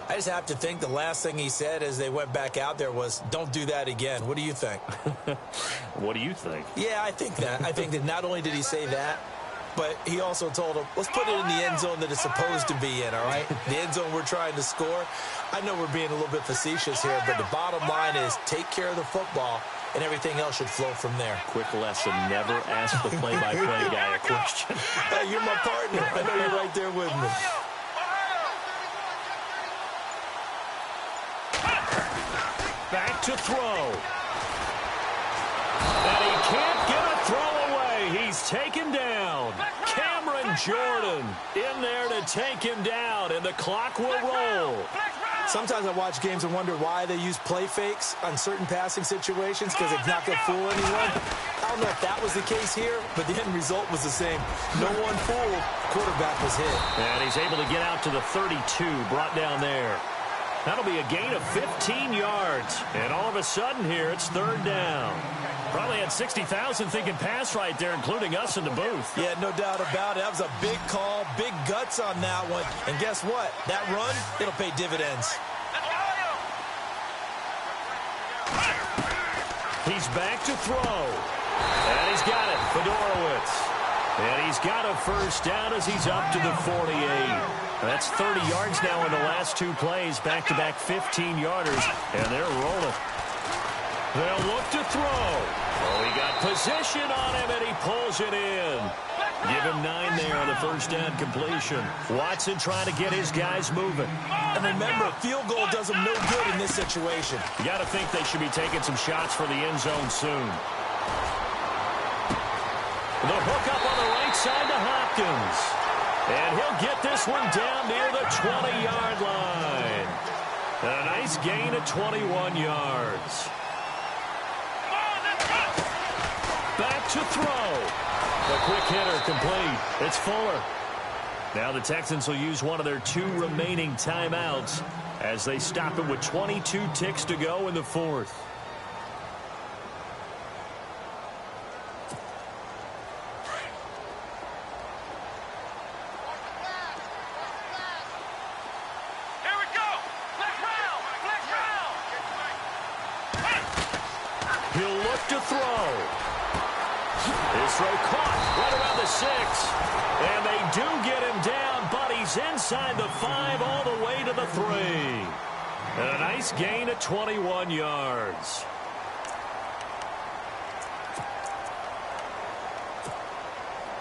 I just have to think the last thing he said as they went back out there was, don't do that again. What do you think? What do you think? Yeah, I think that. I think that not only did he say that, but he also told him, let's put it in the end zone that it's supposed to be in, all right? The end zone we're trying to score. I know we're being a little bit facetious here, but the bottom line is take care of the football, and everything else should flow from there. Quick lesson, never ask the play-by-play guy a question. Hey, you're my partner. I know you're right there with me. Back to throw. And he can't get a throw away. He's taken down. Cameron Jordan in there to take him down, and the clock will roll. Sometimes I watch games and wonder why they use play fakes on certain passing situations because it's not going to fool anyone. I don't know if that was the case here, but the end result was the same. No one fooled. Quarterback was hit. And he's able to get out to the 32, brought down there. That'll be a gain of 15 yards. And all of a sudden here, it's third down. Probably had 60,000 thinking pass right there, including us in the booth. Yeah, no doubt about it. That was a big call, big guts on that one. And guess what? That run, it'll pay dividends. He's back to throw. And he's got it, Fedorowicz. And he's got a first down as he's up to the 48. That's 30 yards now in the last two plays. Back-to-back 15-yarders, and they're rolling. They'll look to throw. Oh, he got position on him, and he pulls it in. Give him 9 there on the first down completion. Watson trying to get his guys moving. And remember, field goal does them no good in this situation. You got to think they should be taking some shots for the end zone soon. The hook up on the right side to Hopkins. And he'll get this one down near the 20-yard line. A nice gain of 21 yards. Back to throw. The quick hitter complete. It's Fuller. Now the Texans will use one of their 2 remaining timeouts as they stop it with 22 ticks to go in the fourth. He'll look to throw. His throw caught right around the 6. And they do get him down, but he's inside the 5 all the way to the 3. And a nice gain of 21 yards.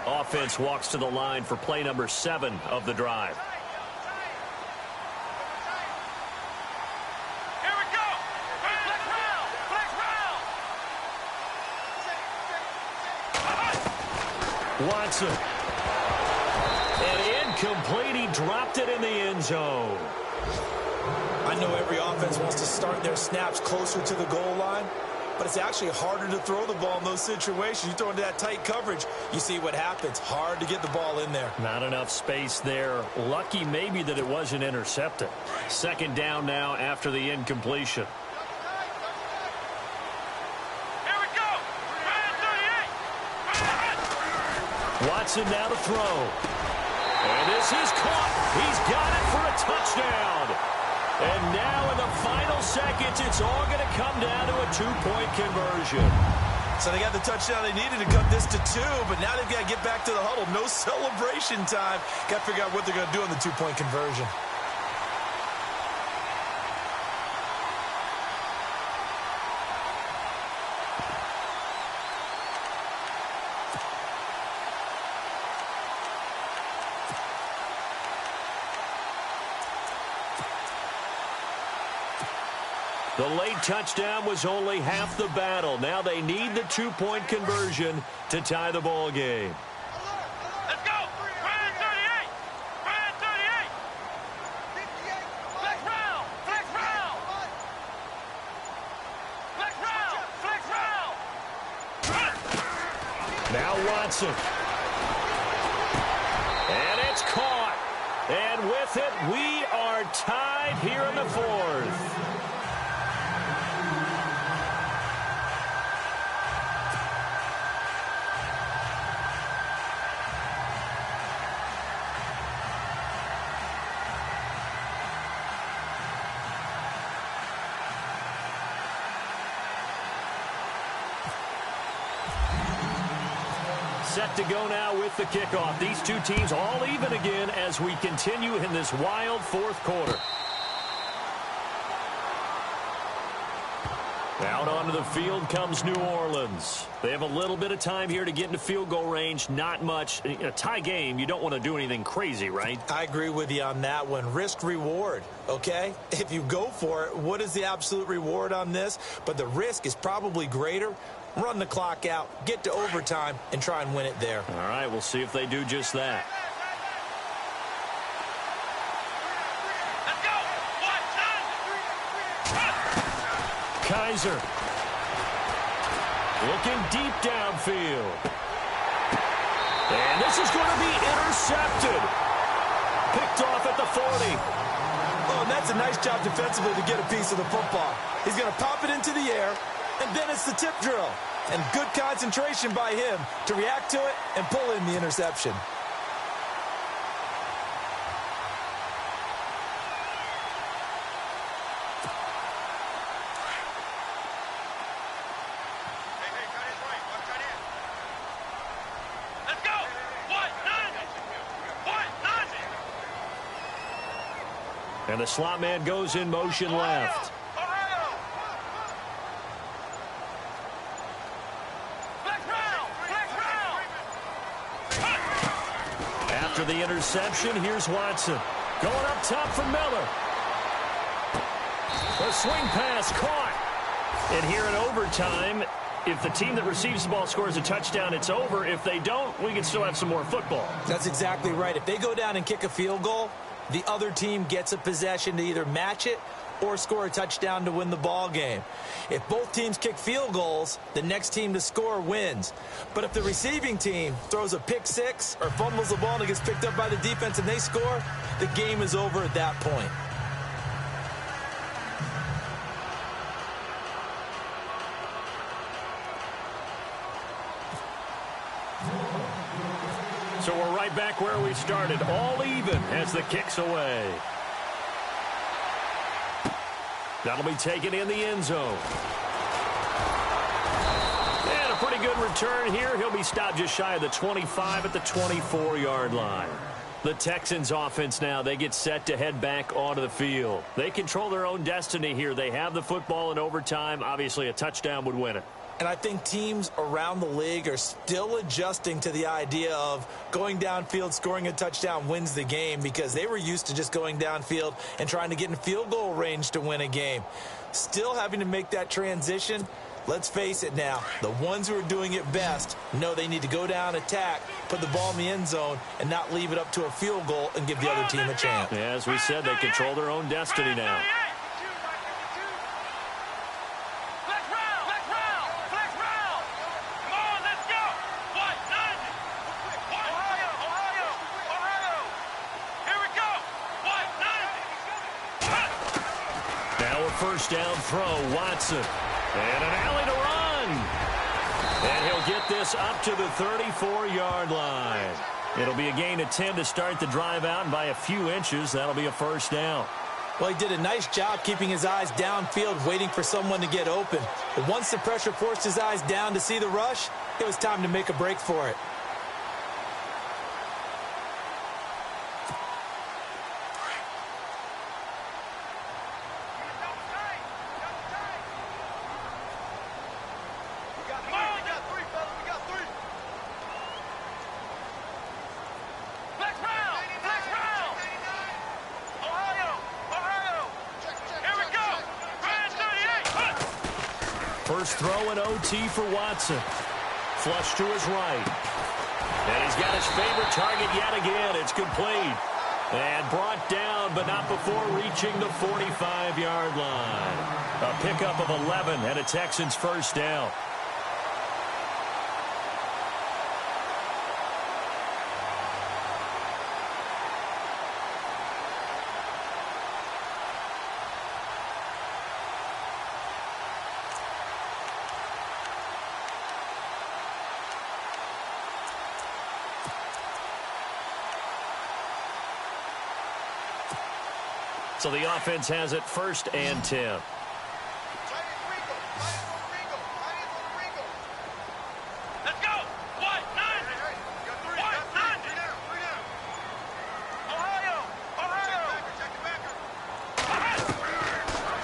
Offense walks to the line for play number 7 of the drive. Watson. And incomplete. He dropped it in the end zone. I know every offense wants to start their snaps closer to the goal line, but it's actually harder to throw the ball in those situations. You throw into that tight coverage, you see what happens. Hard to get the ball in there. Not enough space there. Lucky maybe that it wasn't intercepted. Second down now after the incompletion. Watson now to throw. And this is caught. He's got it for a touchdown. And now in the final seconds, it's all going to come down to a 2-point conversion. So they got the touchdown they needed to cut this to 2, but now they've got to get back to the huddle. No celebration time. Got to figure out what they're going to do on the 2-point conversion. The late touchdown was only half the battle. Now they need the 2-point conversion to tie the ball game. Let's go! Brand 38! Brand 38! Flex round! Flex round! Flex round! Flex round! Now Watson. And it's caught. And with it, we are tied here in the fourth. set to go now with the kickoff. These two teams all even again as we continue in this wild fourth quarter. Out onto the field comes New Orleans. They have a little bit of time here to get into field goal range. Not much. In a tie game, you don't want to do anything crazy, right? I agree with you on that one. Risk reward, okay? If you go for it, what is the absolute reward on this? But the risk is probably greater. Run the clock out, get to overtime, and try and win it there. All right, we'll see if they do just that. Kaiser looking deep downfield. And this is going to be intercepted. Picked off at the 40. Oh, and that's a nice job defensively to get a piece of the football. He's going to pop it into the air, and then it's the tip drill. And good concentration by him to react to it and pull in the interception. And the slot man goes in motion left. After the interception, here's Watson. Going up top for Miller. A swing pass caught. And here in overtime, if the team that receives the ball scores a touchdown, it's over. If they don't, we can still have some more football. That's exactly right. If they go down and kick a field goal, the other team gets a possession to either match it or score a touchdown to win the ball game. If both teams kick field goals, the next team to score wins. But if the receiving team throws a pick six or fumbles the ball and it gets picked up by the defense and they score, the game is over at that point. So we're right back where we started, all even as the kick's away. That'll be taken in the end zone. And a pretty good return here. He'll be stopped just shy of the 25 at the 24-yard line. The Texans offense now, they get set to head back onto the field. They control their own destiny here. They have the football in overtime. Obviously, a touchdown would win it. And I think teams around the league are still adjusting to the idea of going downfield, scoring a touchdown wins the game, because they were used to just going downfield and trying to get in field goal range to win a game. Still having to make that transition. Let's face it now, the ones who are doing it best know they need to go down, attack, put the ball in the end zone, and not leave it up to a field goal and give the other team a chance. Yeah, as we said, they control their own destiny now. First down throw, Watson. And an alley to run. And he'll get this up to the 34-yard line. It'll be a gain of 10 to start the drive out, and by a few inches, that'll be a first down. Well, he did a nice job keeping his eyes downfield, waiting for someone to get open. But once the pressure forced his eyes down to see the rush, it was time to make a break for it. First throw in OT for Watson. Flush to his right. And he's got his favorite target yet again. It's complete. And brought down, but not before reaching the 45-yard line. A pickup of 11 and a Texans first down. So the offense has it first and 10. Let's go. 1, 9.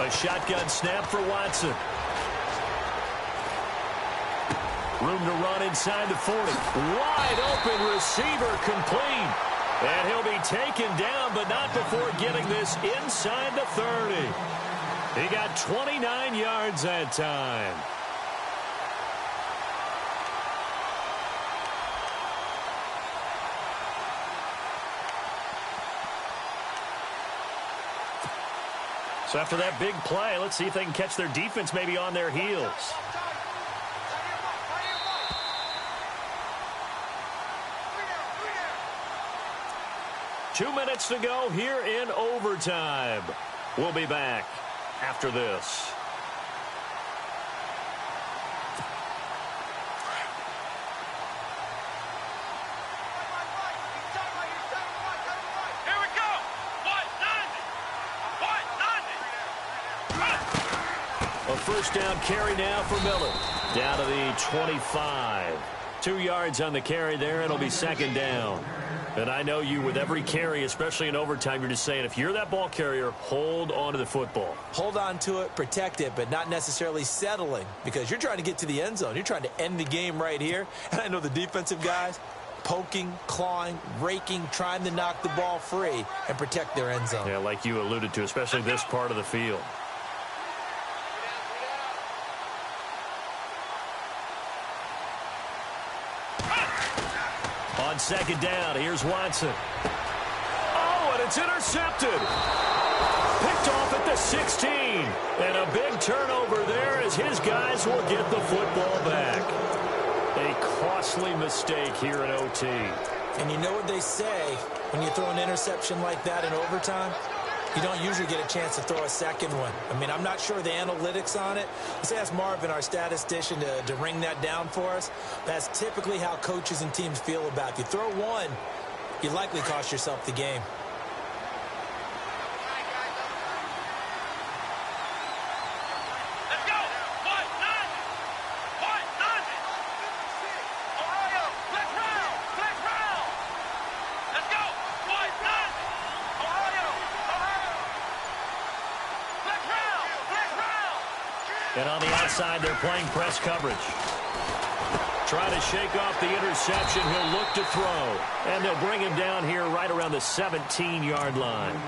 A shotgun snap for Watson. Room to run inside the 40. Wide open receiver complete. And he'll be taken down, but not before getting this inside the 30. He got 29 yards that time. So after that big play, let's see if they can catch their defense maybe on their heels. Two minutes to go here in overtime. We'll be back after this. Here we go. 190. A first down carry now for Miller. Down to the 25. 2 yards on the carry there. It'll be second down. And I know you, with every carry, especially in overtime, you're just saying, if you're that ball carrier, hold on to the football. Hold on to it, protect it, but not necessarily settling, because you're trying to get to the end zone. You're trying to end the game right here. And I know the defensive guys poking, clawing, raking, trying to knock the ball free and protect their end zone. Yeah, like you alluded to, especially this part of the field. On second down, here's Watson. Oh, and it's intercepted. Picked off at the 16. And a big turnover there as his guys will get the football back. A costly mistake here in OT. And you know what they say, when you throw an interception like that in overtime, you don't usually get a chance to throw a second one. I mean, I'm not sure the analytics on it. Let's ask Marvin, our statistician, to ring that down for us. That's typically how coaches and teams feel about it. If you throw one, you likely cost yourself the game. Let's go. 190. 190. Ohio, flex round. Flex round. Let's go. 190. Ohio. Flex round. Flex round. And on the outside, they're playing press coverage. Trying to shake off the interception. He'll look to throw. And they'll bring him down here right around the 17-yard line.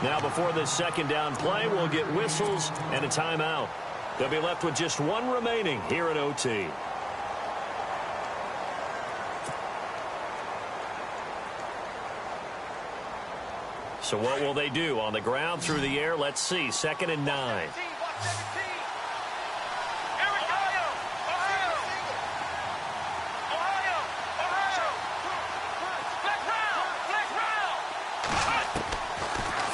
Now, before this second down play, we'll get whistles and a timeout. They'll be left with just one remaining here at OT. So what will they do? On the ground, through the air, let's see. 2nd and 9. 17. Here we go. Ohio. Flex round. Flex round.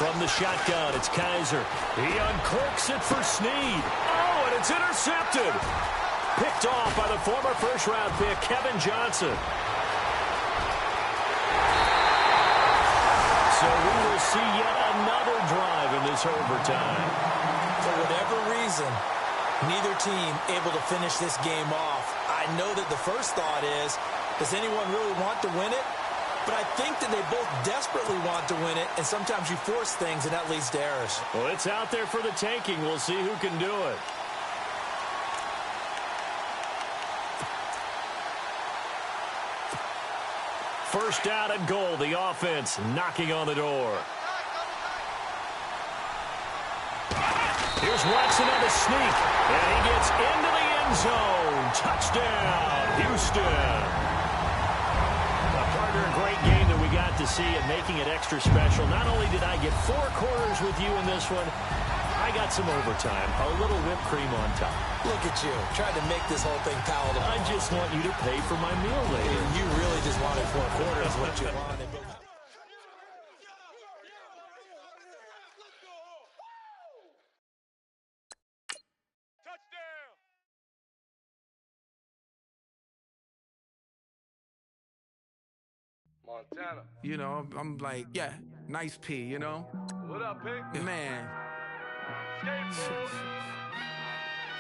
From the shotgun, it's Kaiser. He uncorks it for Snead. Oh, and it's intercepted. Picked off by the former first-round pick, Kevin Johnson. So we will see yet another drive in this overtime. For whatever reason, neither team able to finish this game off. I know that the first thought is, does anyone really want to win it? But I think that they both desperately want to win it, and sometimes you force things, and that leads to errors. Well, it's out there for the taking. We'll see who can do it. First down and goal. The offense knocking on the door. Here's Watson on the sneak. And he gets into the end zone. Touchdown, Houston. A partner, a great game that we got to see and making it extra special. Not only did I get 4 quarters with you in this one, I got some overtime. A little whipped cream on top. Look at you, tried to make this whole thing palatable. I just want you to pay for my meal later. You really just wanted 4 quarters, what you wanted. Touchdown. Montana. You know, I'm like, yeah, nice P, you know? What up, Pink? Man. La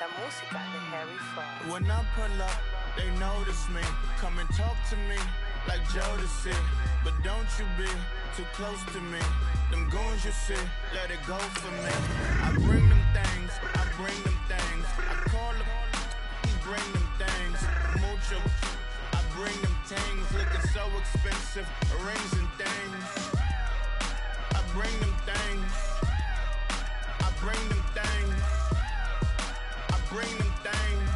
música de Harry Fraud. When I pull up, they notice me. Come and talk to me like Jodeci. But don't you be too close to me. Them goons you see, let it go for me. I bring them things, I bring them things. I call them, he bring them things. Mucho, I bring them things. Looking so expensive, rings and things. I bring them things. I bring them things. I bring them things.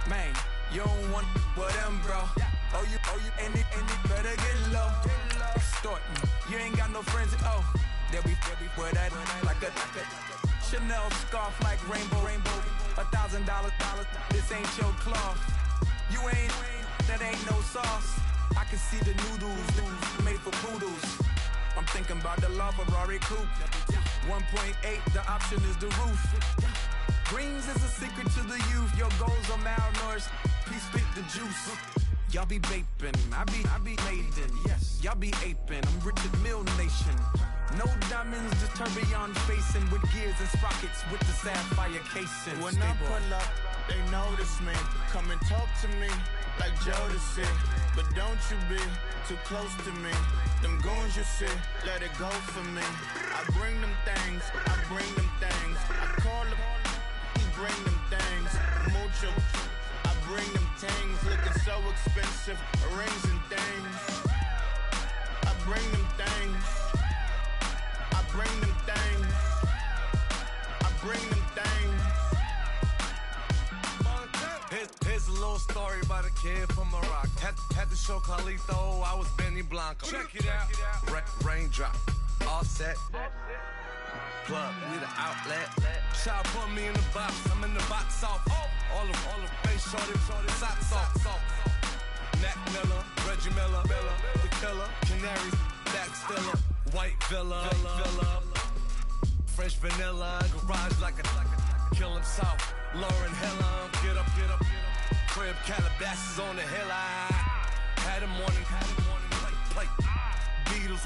Man, you don't want with them, bro. Oh, you, and it better get low. Extort me. You ain't got no friends. Oh, they'll be with that like a Chanel scarf like rainbow. $1,000. This ain't your cloth. You ain't, that ain't no sauce. I can see the noodles made for poodles. I'm thinking about the LaFerrari coupe. 1.8, the option is the roof. Greens is a secret to the youth. Your goals are malnourished. Please spit the juice. Y'all be vaping, I be maiden. Yes, y'all be aping. I'm Richard Mill Nation. No diamonds, just tourbillon facing with gears and sprockets with the sapphire casing. When I pull up, they notice me. Come and talk to me like Jodeci. But don't you be too close to me. Them goons you see, let it go for me. I bring them things, I bring them things. I call them, he bring them things. Mucho, I bring them things. Looking so expensive, rings and things. I bring them things. I bring them things. I bring them things. Here's a little story about a kid from Morocco. Had to show Carlito I was Benny Blanco. Check it out. Raindrop, all set. Plug, we the outlet. Shot put me in the box. I'm in the box off. All the face shorty, socks off. Mac Miller, Reggie Miller, the killer, Canaries, back stiller, white villa, fresh vanilla, garage like a kill himself. Lauren Hiller, get up. Crib Calabasas on the hill. I had a morning plate. Beatles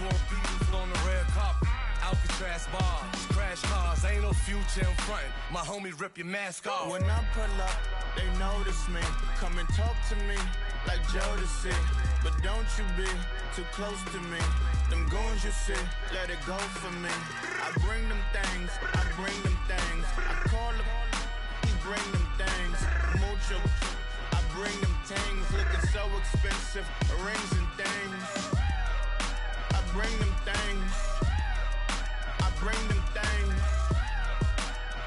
on the red carpet. Alcatraz bars, crash cars, ain't no future in front. My homie rip your mask off. When I pull up, they notice me. Come and talk to me like Jodeci. But don't you be too close to me. Them goons you see, let it go for me. I bring them things, I bring them things. I call them, he bring them things. Mucho, I bring them things. Looking so expensive, rings and things. I bring them things. I bring them things.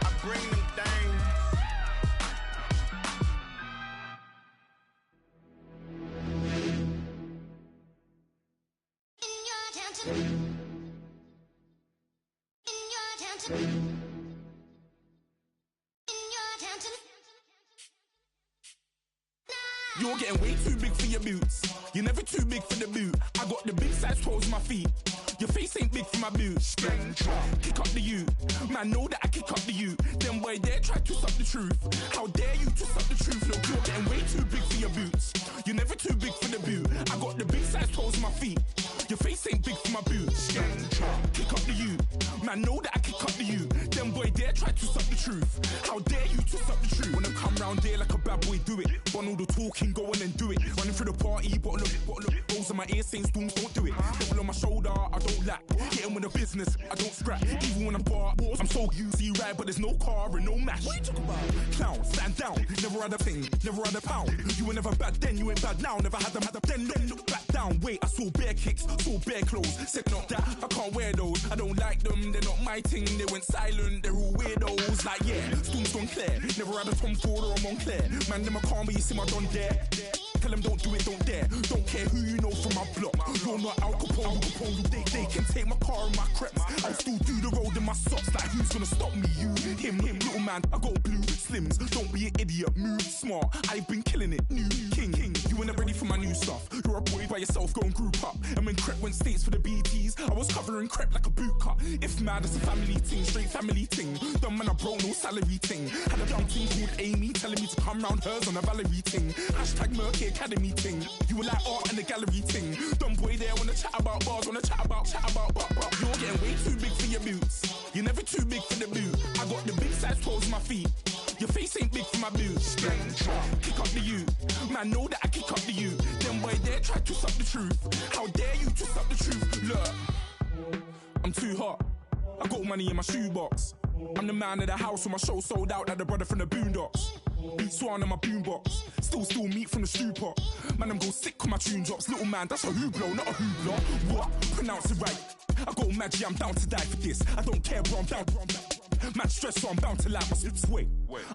I bring them things. In your town, You're getting way too big for your boots. You're never too big for the boot. I got the big size toes on my feet. Your face ain't big for my boots. Kick up the you. Man, know that I kick up the you. Then boy dare try to suck the truth. How dare you to suck the truth? Look, you're getting way too big for your boots. You're never too big for the boot. I got the big size toes on my feet. Your face ain't big for my boots. Kick up the you. Man, know that I kick up the you. Then boy dare try to suck the truth. How dare you to suck the truth? Wanna come round there like a bad boy, do it. Want all the talking, go on and do it. Running through the party, bottle up. Rolls in my ear saying storms, don't do it. Double on my shoulder, I don't lack. Getting with the business, I don't scrap. Even when I'm bar, I'm so easy ride, but there's no car and no mash. What you talk about? Clown, stand down. Never had a thing, never had a pound. You were never bad then, you ain't bad now. Never had them, then look back down. Wait, I saw bare kicks, saw bare clothes. Said not that, I can't wear those. I don't like them, they're not my thing. They went silent, they're all weirdos. Like yeah, storms gone clear. Never had a Tom Ford or a Montclair. Man, them a calm, but you see my Don there. Tell them don't do it, don't dare. Don't care who you know from my block. You're not Al Capone. They can take my car and my creps. I'll still do the road in my socks. Like who's gonna stop me? You, him, little man. I got blue slims. Don't be an idiot. Move smart. I've been killing it. New king. You ain't ready for my new stuff. You're a boy by yourself. Go and group up. And when Crep went states for the BTs, I was covering Crep like a boot cut. If mad, it's a family thing. Straight family thing. Dumb man, I broke no salary thing. Had a young thing called Amy telling me to come round hers on a Valerie thing. Hashtag Murky Academy thing. You were like art and the gallery thing. Dumb boy there wanna chat about bars, wanna chat about. You're getting way too big for your boots. You're never too big for the boot. I got the big size toes on my feet. Your face ain't big for my boots. Kick up the you. Man, know that I kick up the you. Then boy dare try to suck the truth. How dare you to suck the I'm too hot. I got money in my shoebox. I'm the man of the house when my show sold out like the brother from the Boondocks. Beat Swan in my boombox. Still meat from the stew pot. Man, I'm go sick when my tune drops. Little man, that's a hooplo, not a hoopla. What? Pronounce it right. I got magic, I'm down to die for this. I don't care, bro, I'm down. Man stressed, so I'm bound to lie my slips. Wait,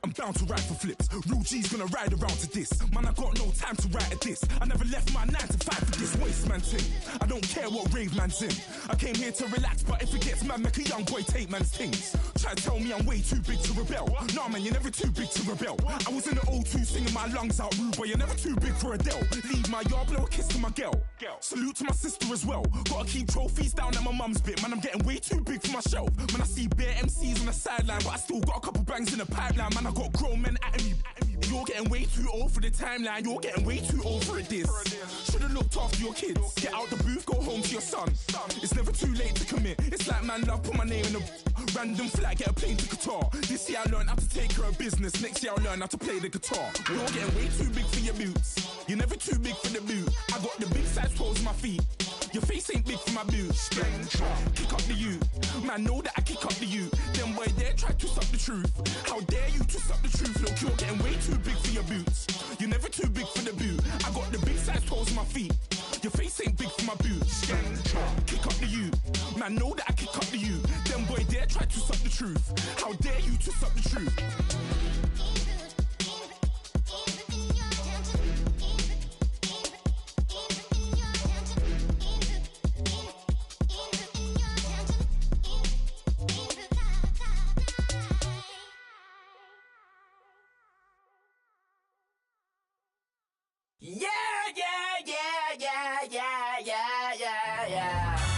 I'm bound to ride for flips. Real G's gonna ride around to this. Man, I got no time to write at this. I never left my 9 to 5 for this waste man thing. I don't care what rave man's in. I came here to relax, but if it gets mad, make a young boy take man's things. Try to tell me I'm way too big to rebel. Nah, man, you're never too big to rebel. I was in the O2 singing my lungs out, rude boy, you're never too big for Adele. Leave my yard, blow a kiss to my girl. Salute to my sister as well. Gotta keep trophies down at my mum's bit. Man, I'm getting way too big for my shelf. Man, I see bare MCs on the sideline, but I still got a couple bangs in the pipeline. Man, I got grown men at me. You're getting way too old for the timeline. You're getting way too old for a diss. Should've looked after your kids. Get out the booth, go home to your son. It's never too late to commit. It's like man love, put my name in a random flag, get a plane to Qatar. This year I learned how to take care of business. Next year I'll learn how to play the guitar. You're getting way too big for your boots. You're never too big for the boot. I got the big size toes on my feet. Your face ain't big for my boots. Kick up the you. Man, know that I kick up the you. Them boy there try to twist up the truth. How dare you twist up the truth? Look, you're getting way too big for your boots. You're never too big for the boot. I got the big size toes on my feet. Your face ain't big for my boots. Kick up the you. Man, know that I kick up the you. Them boy there try to twist up the truth. How dare you twist up the truth? Yeah, yeah, yeah, yeah, yeah, yeah, yeah, yeah.